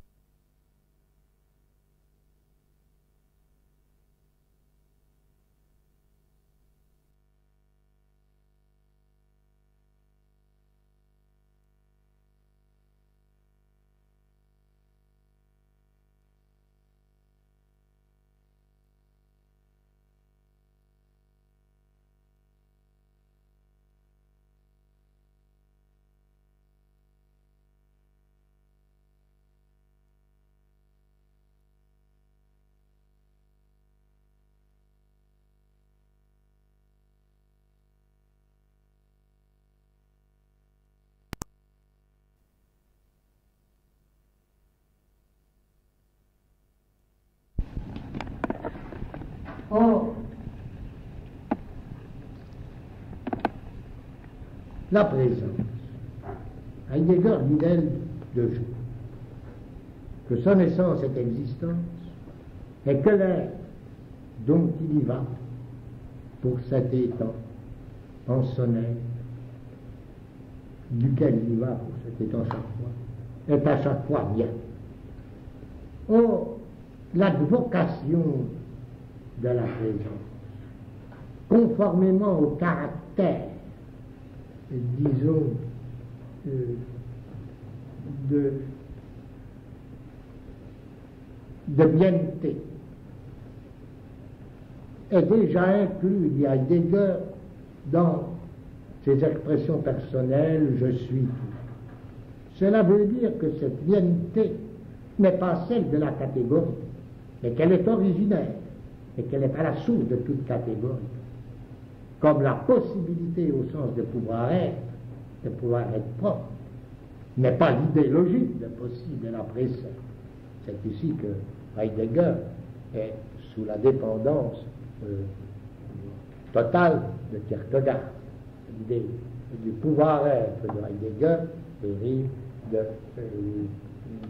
or, la présence. Heidegger dit d'elle deux choses. Que son essence est existence, et que l'air dont il y va pour cet étang en son air, duquel il y va pour cet étang chaque fois, est à chaque fois bien. Or, l'advocation de la présence, conformément au caractère, disons, de bienneté, est déjà inclus, dit Heidegger, dans ses expressions personnelles, je suis tout. Cela veut dire que cette bienneté n'est pas celle de la catégorie, mais qu'elle est originaire, et qu'elle est à la source de toute catégorie, comme la possibilité au sens de pouvoir être propre, n'est pas l'idée logique de possible et la précède. C'est ici que Heidegger est sous la dépendance totale de Kierkegaard. L'idée du pouvoir-être de Heidegger dérive de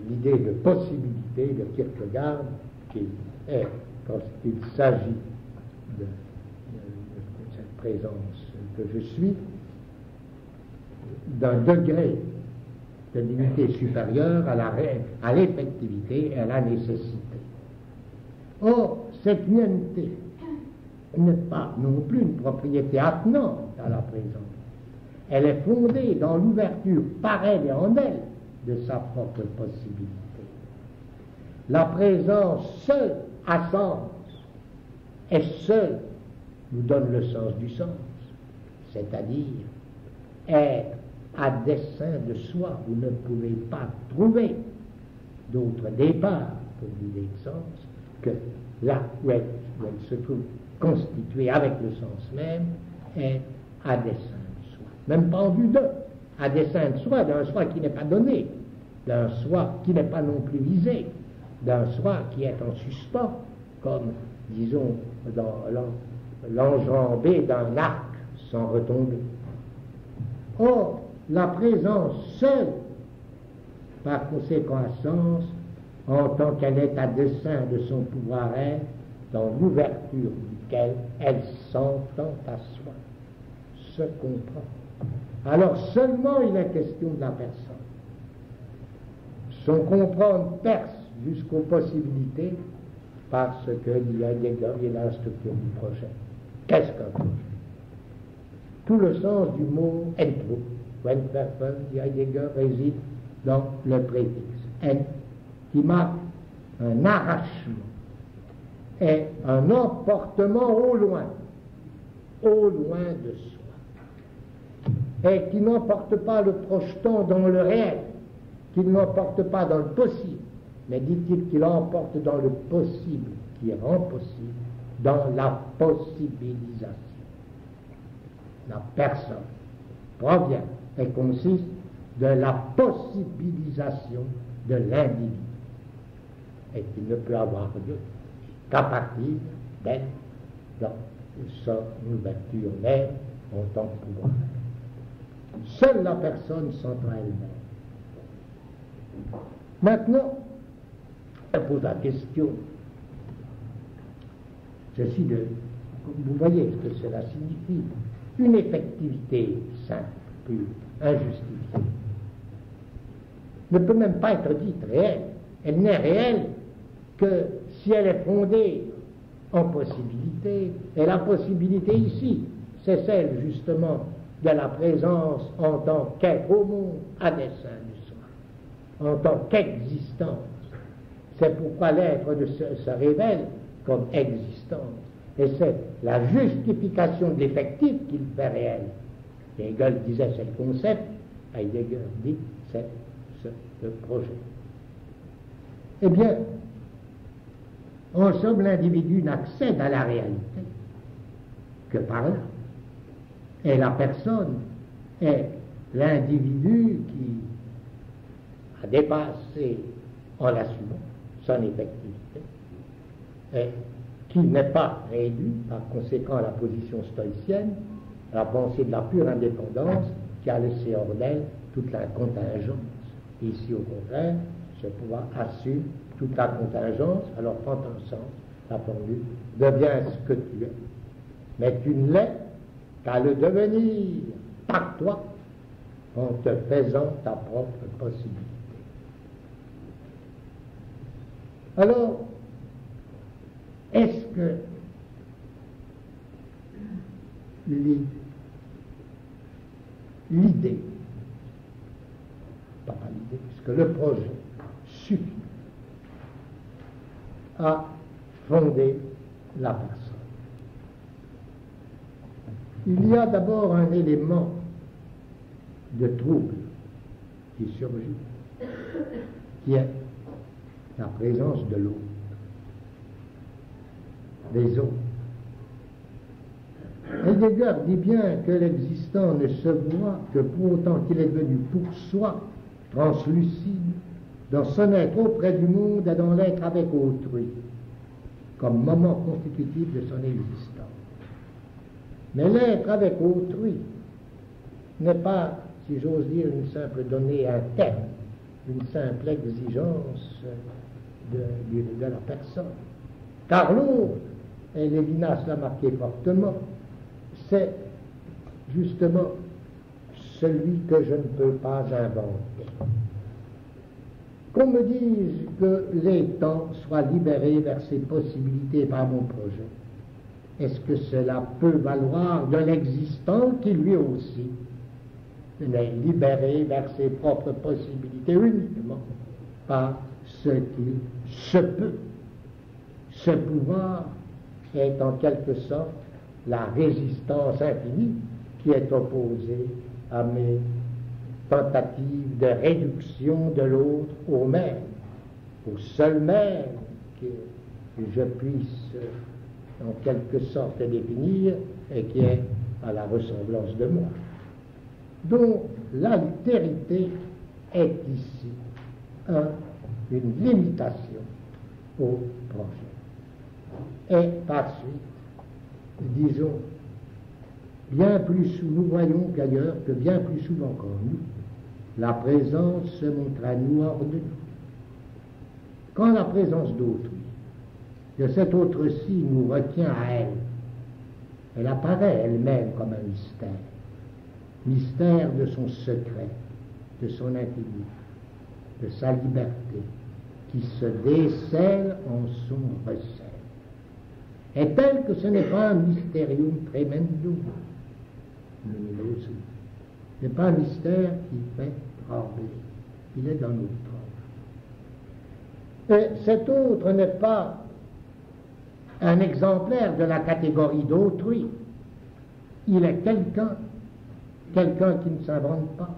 l'idée de possibilité de Kierkegaard, qui est, quand il s'agit de cette présence que je suis, d'un degré de dignité supérieure à l'effectivité et à la nécessité. Or, cette mienneté n'est pas non plus une propriété attenante à la présence. Elle est fondée dans l'ouverture par elle et en elle de sa propre possibilité. La présence seule a sens, et seule nous donne le sens du sens, c'est-à-dire être à dessein de soi. Vous ne pouvez pas trouver d'autre départ pour l'idée de sens que là où elle se trouve constituée avec le sens même, est à dessein de soi. Même pas en vue d'eux, à dessein de soi, d'un soi qui n'est pas donné, d'un soi qui n'est pas non plus visé, d'un soi qui est en suspens, comme, disons, dans l'enjambée d'un arc sans retomber. Or, la présence seule, par conséquent à sens, en tant qu'elle est à dessein de son pouvoir-être, dans l'ouverture duquel elle s'entend à soi, se comprend. Alors seulement il est question de la personne. Son comprendre perce jusqu'aux possibilités, parce que, dit Heidegger, il y a la structure du projet. Qu'est-ce qu'un projet? Tout le sens du mot Entwurf, Entwerfen, dit Heidegger, réside dans le préfixe Ent, qui marque un arrachement et un emportement au loin de soi, et qui n'emporte pas le projetant dans le réel, qui ne l'emporte pas dans le possible, mais dit-il qu'il emporte dans le possible, qui rend possible, dans la possibilisation. La personne provient et consiste de la possibilisation de l'individu, et qu'il ne peut avoir lieu qu'à partir d'elle, dans son ouverture même en tant que pouvoir. Seule la personne s'entend elle-même. Maintenant, elle pose la question, ceci de, vous voyez ce que cela signifie, une effectivité simple, pure, injustifiée. ne peut même pas être dite réelle. Elle n'est réelle que si elle est fondée en possibilité. Et la possibilité ici, c'est celle justement de la présence en tant qu'être au monde à dessein du soi, en tant qu'existence. C'est pourquoi l'être se révèle comme existence. Et c'est la justification de l'effectif qu'il fait réel. Hegel disait c'est le concept, Heidegger dit c'est le projet. Eh bien, en somme, l'individu n'accède à la réalité que par là. Et la personne est l'individu qui a dépassé, en l'assumant, son effectivité, et qui n'est pas réduit, par conséquent, à la position stoïcienne, à la pensée de la pure indépendance, qui a laissé hors d'elle toute la contingence. Ici, au contraire, ce pouvoir assume toute la contingence, alors prend un sens, la formule, deviens ce que tu es. Mais tu ne l'es qu'à le devenir par toi, en te faisant ta propre possibilité. Alors, est-ce que l'idée, pas l'idée, puisque le projet suffit à fonder la personne? Il y a d'abord un élément de trouble qui surgit, qui est la présence de l'autre, des autres. Heidegger dit bien que l'existant ne se voit que pour autant qu'il est devenu pour soi translucide dans son être auprès du monde et dans l'être avec autrui, comme moment constitutif de son existence. Mais l'être avec autrui n'est pas, si j'ose dire, une simple donnée interne, une simple exigence de la personne. Car l'autre, et Lévinas l'a marqué fortement, c'est justement celui que je ne peux pas inventer. Qu'on me dise que les temps soient libérés vers ses possibilités par mon projet, est-ce que cela peut valoir de l'existant qui lui aussi est libéré vers ses propres possibilités uniquement par ce qu'il se peut? Ce pouvoir est en quelque sorte la résistance infinie qui est opposée à mes tentatives de réduction de l'autre au même, au seul même que je puisse en quelque sorte définir et qui est à la ressemblance de moi. Donc l'altérité est ici une limitation au projet. Et par suite, disons, nous voyons qu'ailleurs, que bien plus souvent qu'en nous, la présence se montre à nous hors de nous. Quand la présence d'autrui, que cet autre-ci nous retient à elle, elle apparaît elle-même comme un mystère de son secret, de son intimité, de sa liberté, qui se décèle en son recel. Est tel que ce n'est pas un mysterium tremendum, ce n'est pas un mystère qui fait trembler, il est dans notre corps. Et cet autre n'est pas un exemplaire de la catégorie d'autrui, il est quelqu'un qui ne s'invente pas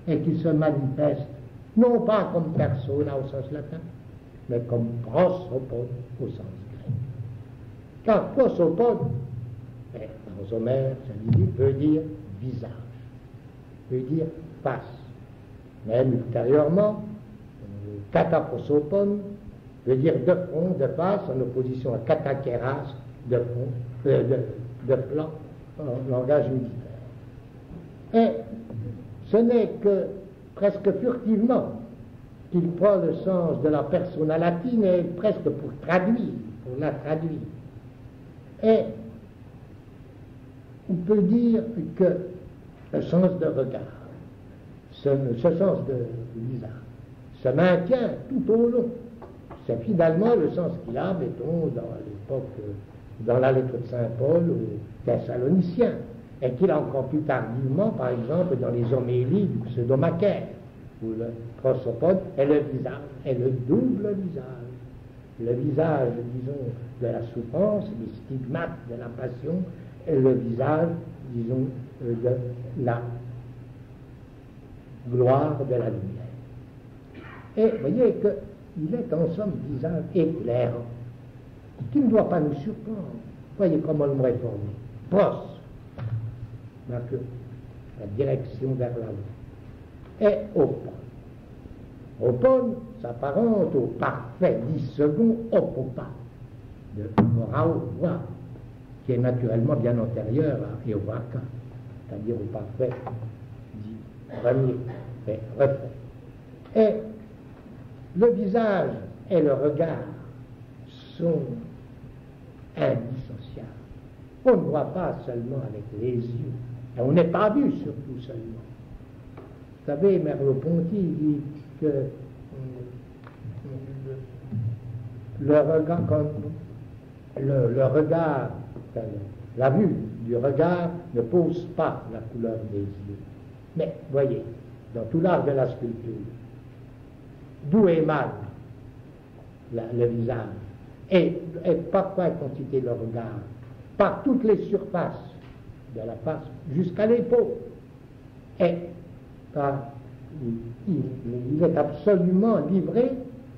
et qui se manifeste, non pas comme persona au sens latin, mais comme prosopon au sens grec. Car prosopon, dans Homère, ça veut dire visage, veut dire face. Même ultérieurement, kataprosopon veut dire de front, de face, en opposition à katakeras, de front, de flanc, en langage militaire. Et ce n'est que presque furtivement qu'il prend le sens de la persona latine, et presque pour la traduire. Et on peut dire que le sens de regard, ce sens de visage se maintient tout au long. C'est finalement le sens qu'il a, mettons, dans l'époque, dans la lettre de Saint Paul aux Thessaloniciens, et qu'il a encore plus tardivement, par exemple, dans les homélies du pseudo-Macaire, où le prosopone est le visage, est le double visage. Le visage, disons, de la souffrance, les stigmates de la passion, et le visage, disons, de la gloire de la lumière. Et vous voyez qu'il est en somme visage éclairant, qui ne doit pas nous surprendre. Voyez comment le mot est formé. Pros, marque la direction vers l'avant. Et opon. Opon s'apparente au parfait 10 secondes opopa, de orao, voir, qui est naturellement bien antérieur à eovaka, c'est-à-dire au parfait dit premier, fait refait. Et le visage et le regard sont indissociables. On ne voit pas seulement avec les yeux, et on n'est pas vu surtout seulement. Vous savez, Merleau-Ponty dit que le regard, la vue du regard ne pose pas la couleur des yeux. Mais, voyez, dans tout l'art de la sculpture, d'où émane le visage, et par quoi est constitué le regard? Par toutes les surfaces de la face jusqu'à l'épaule. Et il est absolument livré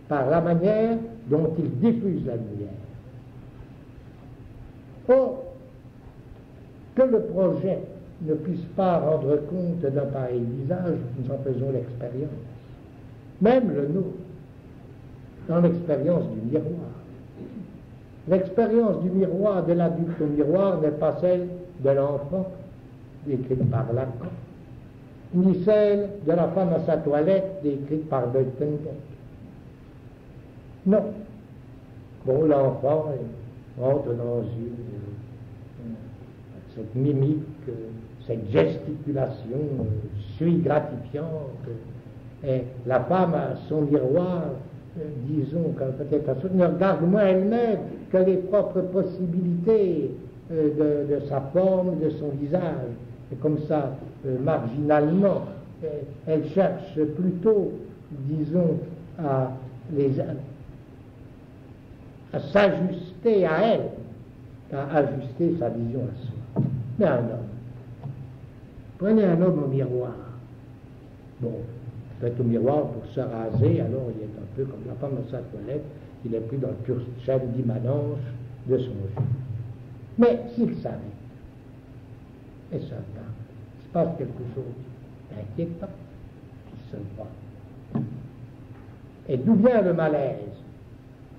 par la manière dont il diffuse la lumière. Or, que le projet ne puisse pas rendre compte d'un pareil visage, nous en faisons l'expérience. Même le nôtre, dans l'expérience du miroir. L'expérience du miroir, de l'adulte au miroir, n'est pas celle de l'enfant, décrite par Lacan, ni celle de la femme à sa toilette, décrite par Buitenweg. Non. Bon, l'enfant entre dans cette mimique, cette gesticulation suis gratifiante, et la femme à son miroir, disons, peut-être ne regarde moins elle-même que les propres possibilités de sa forme, de son visage. Et comme ça, marginalement, elle cherche plutôt, disons, à s'ajuster à elle, qu'à ajuster sa vision à soi. Mais un homme, prenez un homme au miroir. Bon, peut-être au miroir pour se raser, alors il est un peu comme la femme dans sa toilette, il est pris dans le pur chêne d'immanence de son jeu. Mais s'il s'arrête, et ça il se passe quelque chose d'inquiétant qui se voit. Et d'où vient le malaise?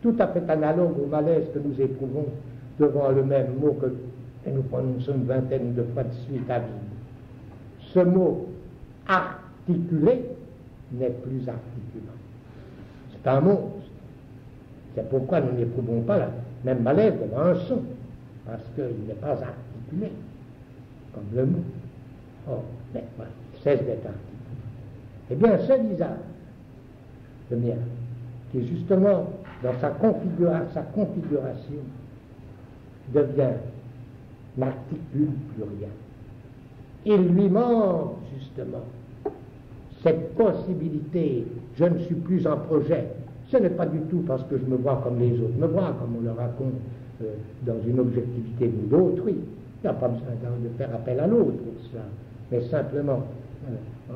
Tout à fait analogue au malaise que nous éprouvons devant le même mot que nous prononçons une vingtaine de fois de suite à vivre. Ce mot articulé n'est plus articulant. C'est un monstre. C'est pourquoi nous n'éprouvons pas le même malaise devant un son, parce qu'il n'est pas articulé, comme le mot. Or, mais voilà, il cesse d'être articulé. Eh bien, ce visage, le mien, qui est justement dans sa configuration, devient, n'articule plus rien. Il lui manque, justement, cette possibilité, je ne suis plus un projet. Ce n'est pas du tout parce que je me vois comme les autres me voient, comme on le raconte dans une objectivité d'autrui. Il n'y a pas besoin de faire appel à l'autre pour cela, mais simplement en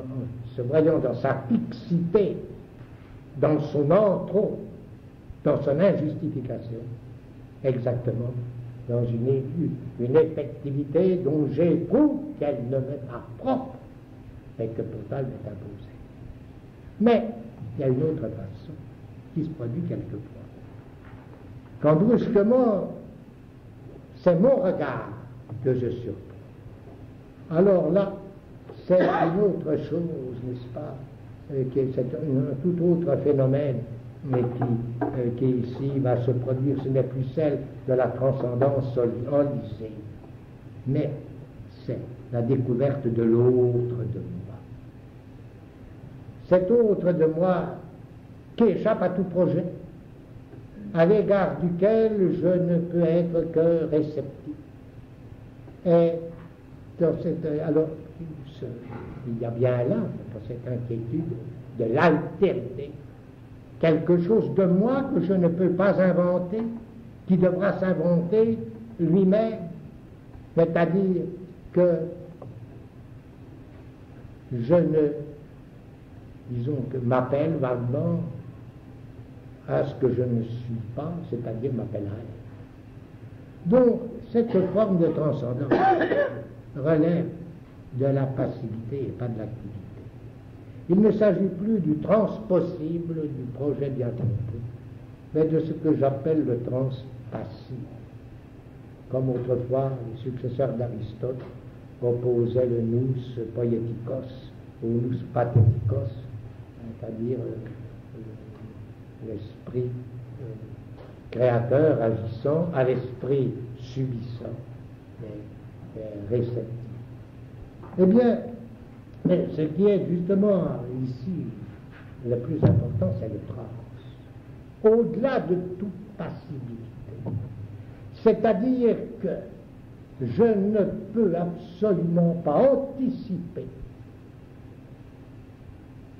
se voyant dans sa fixité, dans son entro, dans son injustification, exactement dans une effectivité dont j'éprouve qu'elle ne m'est pas propre, et que pourtant elle m'est imposée. Mais il y a une autre façon qui se produit quelquefois. Quand brusquement, c'est mon regard que je surprends. Alors là, c'est une autre chose, n'est-ce pas, c'est un tout autre phénomène, mais qui ici va se produire. Ce n'est plus celle de la transcendance enlisée, mais c'est la découverte de l'autre de moi. cet autre de moi qui échappe à tout projet, à l'égard duquel je ne peux être que réceptif. Et alors, il y a bien là, dans cette inquiétude de l'altérité, quelque chose de moi que je ne peux pas inventer, qui devra s'inventer lui-même, c'est-à-dire que je ne, disons que m'appelle vaguement à ce que je ne suis pas, c'est-à-dire m'appellerai. Donc, cette forme de transcendance relève de la passivité et pas de l'activité. Il ne s'agit plus du transpossible du projet bien compris, mais de ce que j'appelle le transpassif. Comme autrefois, les successeurs d'Aristote opposaient le nous poietikos au nous pathétikos, c'est-à-dire l'esprit créateur agissant à l'esprit subissant et réceptif. Eh bien, mais ce qui est justement ici le plus important, c'est le trans. Au-delà de toute passivité. C'est-à-dire que je ne peux absolument pas anticiper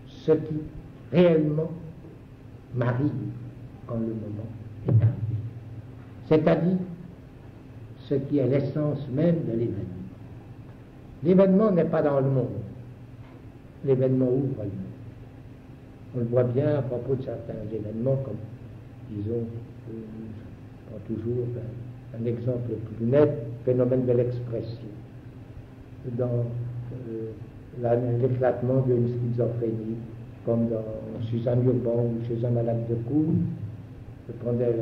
ce qui réellement m'arrive quand le moment est arrivé. C'est-à-dire ce qui est l'essence même de l'événement. L'événement n'est pas dans le monde. L'événement ouvre le monde. On le voit bien à propos de certains événements, comme, disons, je prends toujours un exemple plus net, le phénomène de l'expression. Dans l'éclatement d'une schizophrénie, comme chez un urbain ou chez un malade de cou, je prenais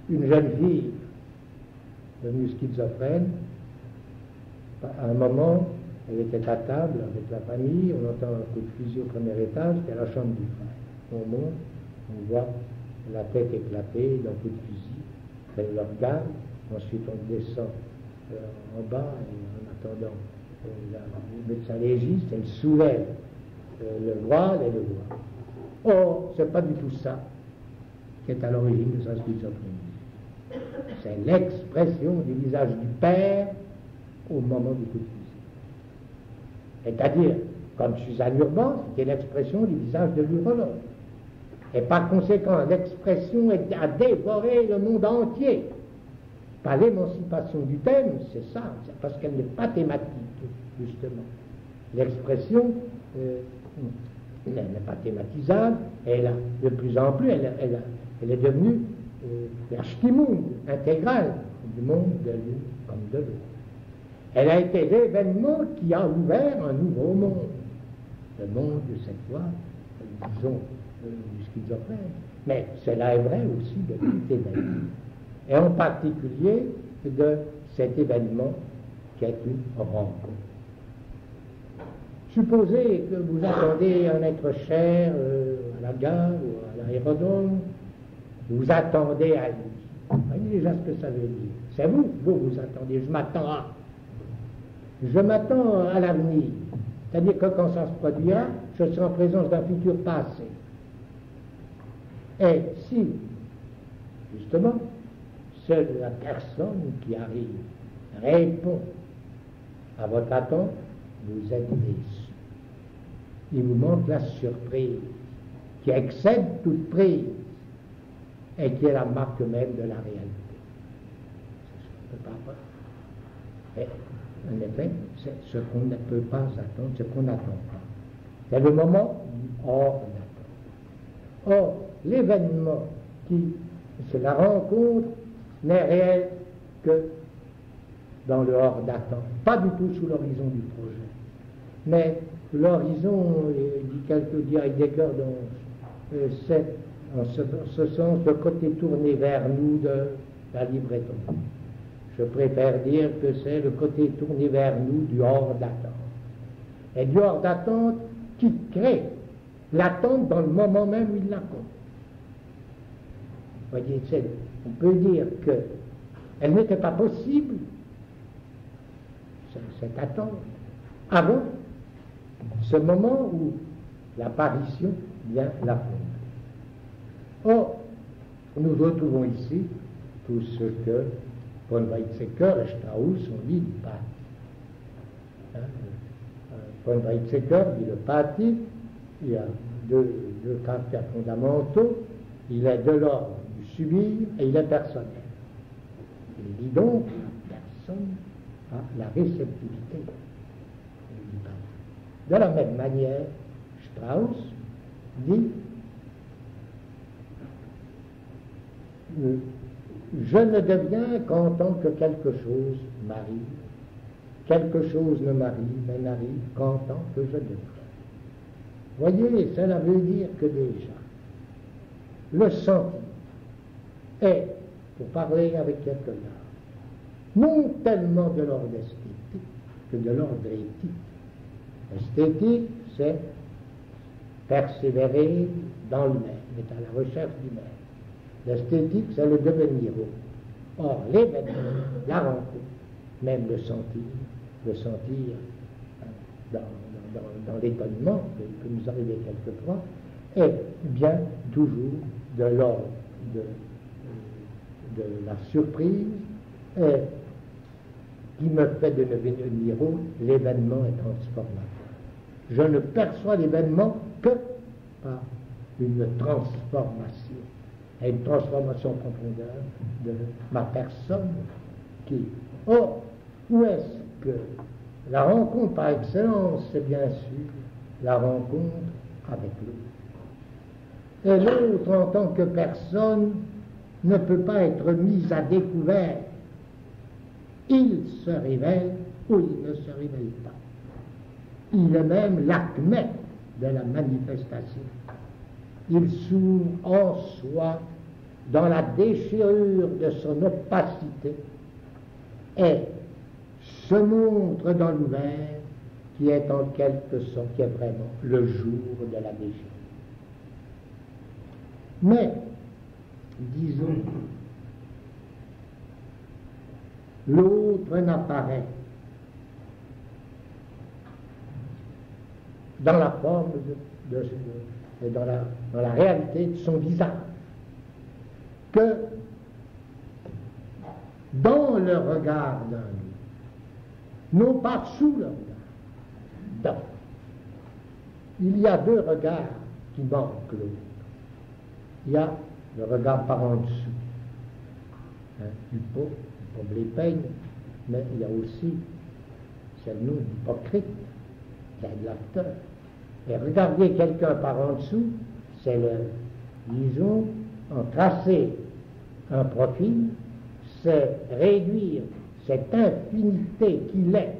une jeune fille devenue schizophrène. À un moment, elle était à table avec la famille, on entend un coup de fusil au premier étage, c'est la chambre du frère. On monte, on voit la tête éclatée d'un coup de fusil, elle le regarde, ensuite on descend en bas, et en attendant le médecin légiste, elle soulève le voile et le voit. Or, c'est pas du tout ça qui est à l'origine de sa schizophrénie. C'est l'expression du visage du père au moment du coup de fusil. C'est-à-dire, comme Suzanne Urban, c'était l'expression du visage de l'urologue. Et par conséquent, l'expression a dévoré le monde entier. Pas l'émancipation du thème, c'est ça, c'est parce qu'elle n'est pas thématique, justement. L'expression n'est pas thématisable, de plus en plus, elle est devenue l'archtimund intégral du monde de l'une comme de l'autre. Elle a été l'événement qui a ouvert un nouveau monde. Le monde de cette fois, disons, du schizophrène. Mais cela est vrai aussi de tout événement. Et en particulier de cet événement qui est une rencontre. Supposez que vous attendez un être cher à la gare ou à l'aérodrome, vous attendez à lui. Vous voyez déjà ce que ça veut dire. C'est vous attendez, je m'attends à l'avenir. C'est-à-dire que quand ça se produira, je serai en présence d'un futur passé. Et si, justement, seule la personne qui arrive répond à votre attente, vous êtes déçu. Il vous manque la surprise, qui excède toute prise, et qui est la marque même de la réalité. Ça ne peut pas voir. En effet, c'est ce qu'on ne peut pas attendre, ce qu'on n'attend pas. C'est le moment hors d'attente. Or, l'événement c'est la rencontre, n'est réel que dans le hors d'attente, pas du tout sous l'horizon du projet. Mais l'horizon, dit Heidegger, c'est en ce sens le côté tourné vers nous de la livraison. Je préfère dire que c'est le côté tourné vers nous du hors d'attente. Et du hors d'attente qui crée l'attente dans le moment même où il la compte. Vous voyez, on peut dire qu'elle n'était pas possible, cette attente, avant ce moment où l'apparition vient la fonder. Or, nous retrouvons ici tout ce que von Weizsäcker et Strauss ont dit du pathie. Von Weizsäcker dit le pathie, il y a deux caractères fondamentaux, il est de l'ordre du sublime et il est personnel. Il dit donc la personne a la réceptivité du pathie. De la même manière, Strauss dit je ne deviens qu'en tant que quelque chose m'arrive. Quelque chose ne m'arrive, mais n'arrive qu'en tant que je deviens. Voyez, cela veut dire que déjà, le sentiment est, pour parler avec quelques larmes, non tellement de l'ordre esthétique que de l'ordre éthique. L'esthétique, c'est persévérer dans le même, est à la recherche du même. L'esthétique, c'est le devenir. Or, l'événement, la rencontre, même le sentir dans l'étonnement que nous arrivons quelquefois, est bien toujours de l'ordre de la surprise, et qui me fait de devenir l'événement est transformateur. Je ne perçois l'événement que par une transformation. Et une transformation en profondeur de ma personne qui... Or, où est-ce que la rencontre par excellence, c'est bien sûr la rencontre avec l'autre. Et l'autre, en tant que personne, ne peut pas être mis à découvert. Il se révèle ou il ne se révèle pas. Il est même l'acmé de la manifestation. Il s'ouvre en soi dans la déchirure de son opacité et se montre dans l'ouvert qui est en quelque sorte, qui est vraiment le jour de la déchirure. Mais, disons, l'autre n'apparaît dans la forme dans la réalité de son visage, que dans le regard d'un autre, non pas sous le regard, dans. Il y a deux regards qui manquent l'autre. Il y a le regard par en dessous, du pot, comme les peignes, mais il y a aussi celle-là d'hypocrite, de l'acteur. Et regarder quelqu'un par en dessous, c'est disons, en tracer un profil, c'est réduire cette infinité qu'il est,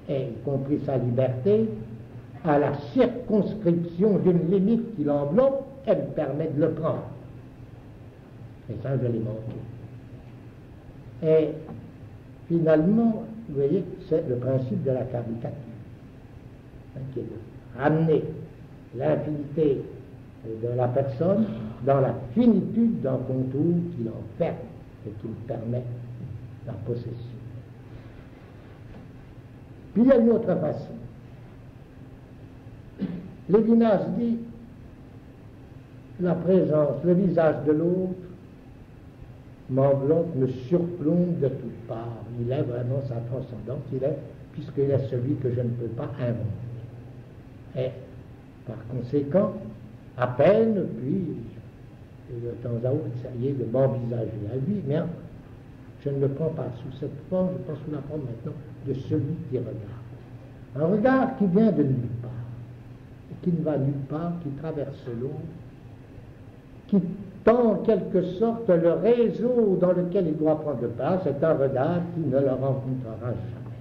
et y compris sa liberté, à la circonscription d'une limite qui l'enveloppe et me permet de le prendre. Et ça, je l'ai manqué. Et finalement, vous voyez, c'est le principe de la caricature, qui est de ramener l'infinité de la personne dans la finitude d'un contour qui l'enferme et qui lui permet la possession. Puis il y a une autre façon. Lévinas dit la présence, le visage de l'autre m'enveloppe, me surplombe de toutes parts. Il est vraiment sa transcendance, puisqu'il est celui que je ne peux pas inventer. Et par conséquent, à peine puis-je, de temps à autre, essayer de m'envisager à lui, mais je ne le prends pas sous cette forme, je pense sous la forme maintenant de celui qui regarde. Un regard qui vient de nulle part, et qui ne va nulle part, qui traverse l'eau, qui tend en quelque sorte le réseau dans lequel il doit prendre part, c'est un regard qui ne le rencontrera jamais.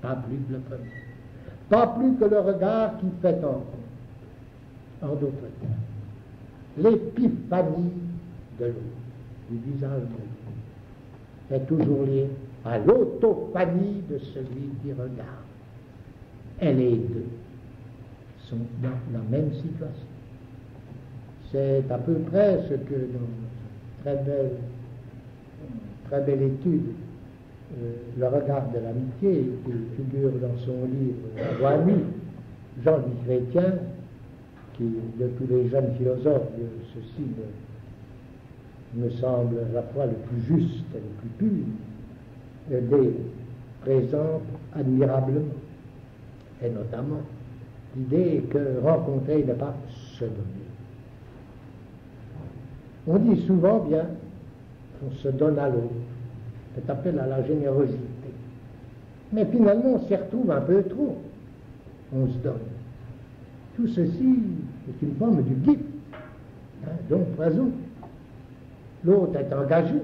Pas plus que le premier. Pas plus que le regard qui fait rencontre. En d'autres termes, l'épiphanie de l'autre, du visage de l'autre, est toujours liée à l'autophanie de celui qui regarde. Et les deux sont dans la même situation. C'est à peu près ce que dans une très belle étude, le regard de l'amitié, qui figure dans son livre La Voix nue, Jean-Louis Chrétien, qui de tous les jeunes philosophes, ceci me semble à la fois le plus juste et le plus pur, les présente admirablement, et notamment l'idée que rencontrer n'est pas se donner. On dit souvent bien qu'on se donne à l'autre, c'est appel à la générosité. Mais finalement, on s'y retrouve un peu trop. On se donne. Tout ceci est une forme du gift, don poison. L'autre est engagé,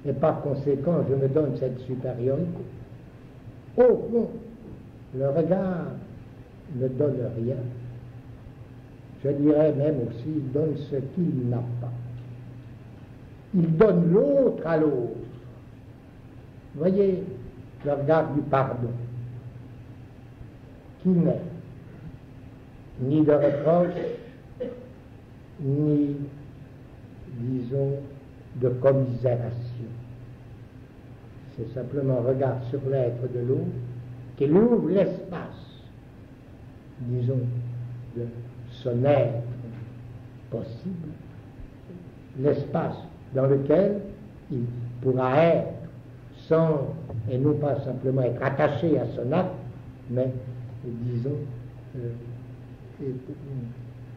et par conséquent, je me donne cette supériorité. Au fond, le regard ne donne rien. Je dirais même aussi, il donne ce qu'il n'a pas. Il donne l'autre à l'autre. Voyez le regard du pardon, qui n'est ni de reproche, ni, disons, de commisération. C'est simplement un regard sur l'être de l'autre qui lui ouvre l'espace, disons, de son être possible, l'espace dans lequel il pourra être sans, et non pas simplement être attaché à son acte, mais, disons,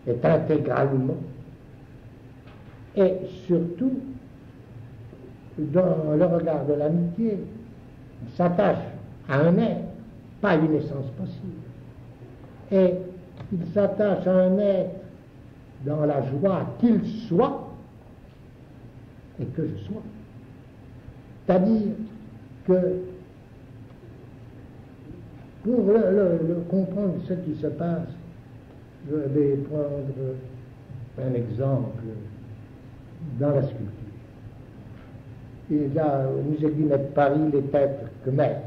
est intégralement, et surtout, dans le regard de l'amitié, il s'attache à un être, pas à une essence possible. Et il s'attache à un être dans la joie qu'il soit et que je sois. C'est-à-dire que pour comprendre ce qui se passe, je vais prendre un exemple dans la sculpture. Il y a au musée Guimet de Paris les têtes khmères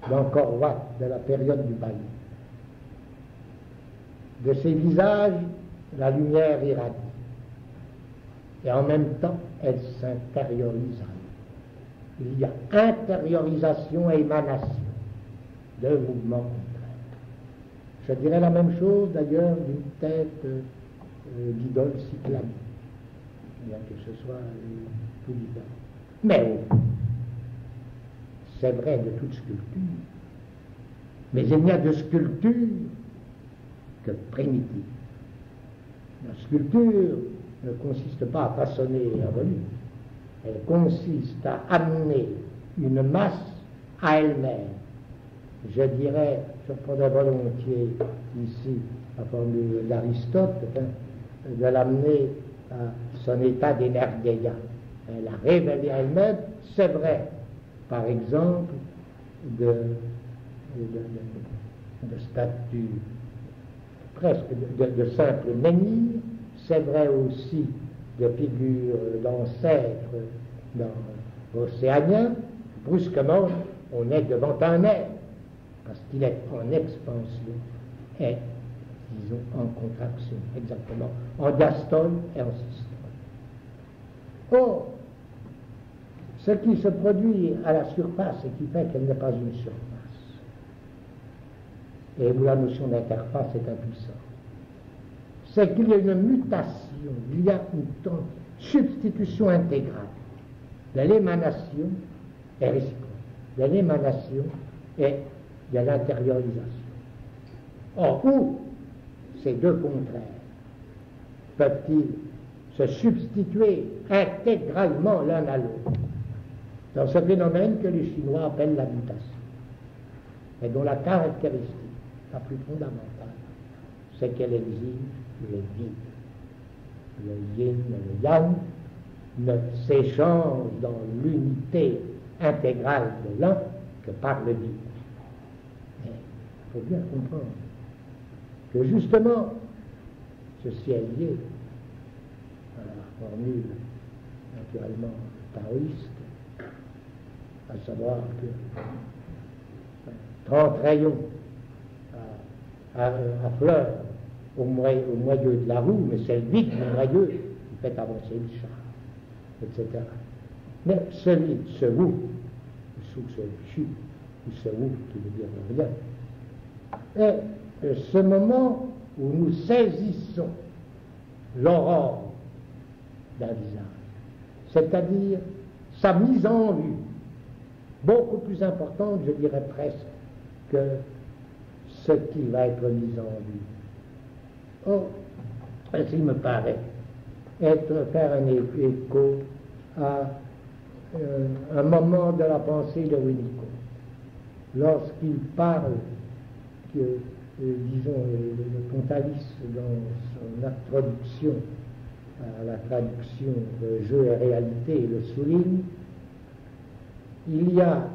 d'Angkor Wat de la période du Bali. De ces visages, la lumière irradie. Et en même temps, elle s'intériorise. Il y a intériorisation et émanation de mouvements contraires. Je dirais la même chose d'ailleurs d'une tête d'idole cyclamique, bien que ce soit tout différent. Mais c'est vrai de toute sculpture. Mais il n'y a de sculpture que primitive. La sculpture ne consiste pas à façonner un volume. Elle consiste à amener une masse à elle-même. Je dirais, je prendrais volontiers ici la formule d'Aristote, de l'amener à son état d'énergéia. Elle a révélé elle-même, c'est vrai, par exemple, de statues presque de simples menhirs, c'est vrai aussi de figures d'ancêtres océaniens. Brusquement, on est devant un être, parce qu'il est en expansion et, disons, en contraction, exactement, en diastole et en systole. Or, ce qui se produit à la surface et qui fait qu'elle n'est pas une surface, et où la notion d'interface est impuissante, c'est qu'il y a une mutation, il y a une substitution intégrale de l'émanation et réciproque, de l'émanation et de l'intériorisation. Or, où ces deux contraires peuvent-ils se substituer intégralement l'un à l'autre dans ce phénomène que les Chinois appellent la mutation, et dont la caractéristique la plus fondamentale, c'est qu'elle exige le vide. Le yin et le yang ne s'échangent dans l'unité intégrale de l'un que par le vide. Il faut bien comprendre que justement, ceci est lié à la formule naturellement taoïste, à savoir que 30 rayons à fleur au moyeu de la roue, mais c'est le vide du moyeu qui fait avancer le char, etc. Mais celui, ce wu, sous ce chu, ou ce wu qui veut dire rien, est ce moment où nous saisissons l'aurore d'un visage, c'est-à-dire sa mise en vue, beaucoup plus importante, je dirais presque, que ce qui va être mis en vue. Or, il me paraît faire un écho à un moment de la pensée de Winnicott, lorsqu'il parle que, disons, le Pontalis, dans son introduction à la traduction de Jeu et réalité, le souligne, il y a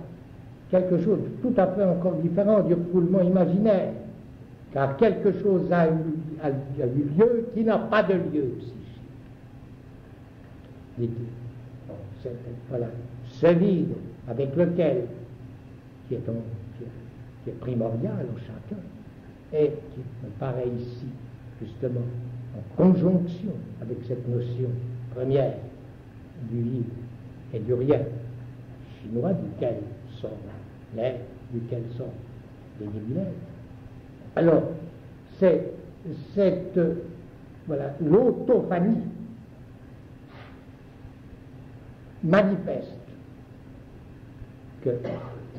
quelque chose de tout à fait encore différent du roulement imaginaire, car quelque chose a eu lieu qui n'a pas de lieu psychique. Voilà, ce vide avec lequel, qui est primordial en chacun, et qui me paraît ici, justement, en conjonction avec cette notion première du vide et du rien, chinois, duquel sort l'air, duquel sort les millénaires. Alors, c'est cette, voilà, l'autophanie manifeste que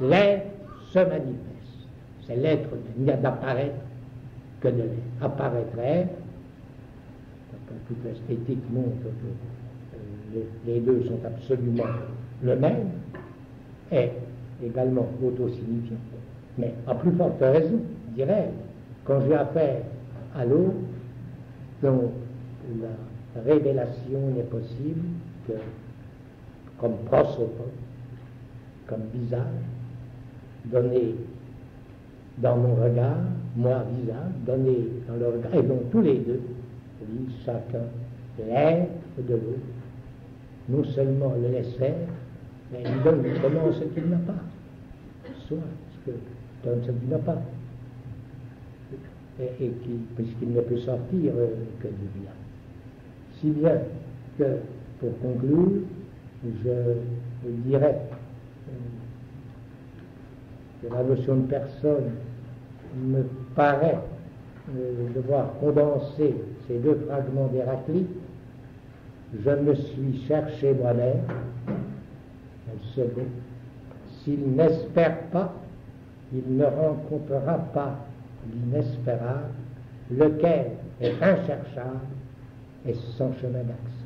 l'être se manifeste. C'est l'être même. Il n'y a d'apparaître que de l'être. Apparaître être, toute l'esthétique montre que les deux sont absolument le même, est également auto-signifiant. Mais à plus forte raison, dirais-je, quand j'ai affaire à l'autre, dont la révélation n'est possible que comme prosopon, comme visage, donné dans mon regard, moi visage, donné dans le regard, et donc tous les deux, chacun l'être de l'autre, non seulement le laisse faire, mais il donne justement ce qu'il n'a pas, soit ce que donne ce qu'il n'a pas, et qui, puisqu'il ne peut sortir que du rien. Si bien que, pour conclure, je dirais que la notion de personne me paraît devoir condenser ces deux fragments d'Héraclite. Je me suis cherché moi-même, un second. S'il n'espère pas, il ne rencontrera pas l'inespérable, lequel est incherchable et sans chemin d'accès.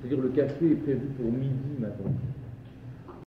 C'est-à-dire le café est prévu pour midi maintenant.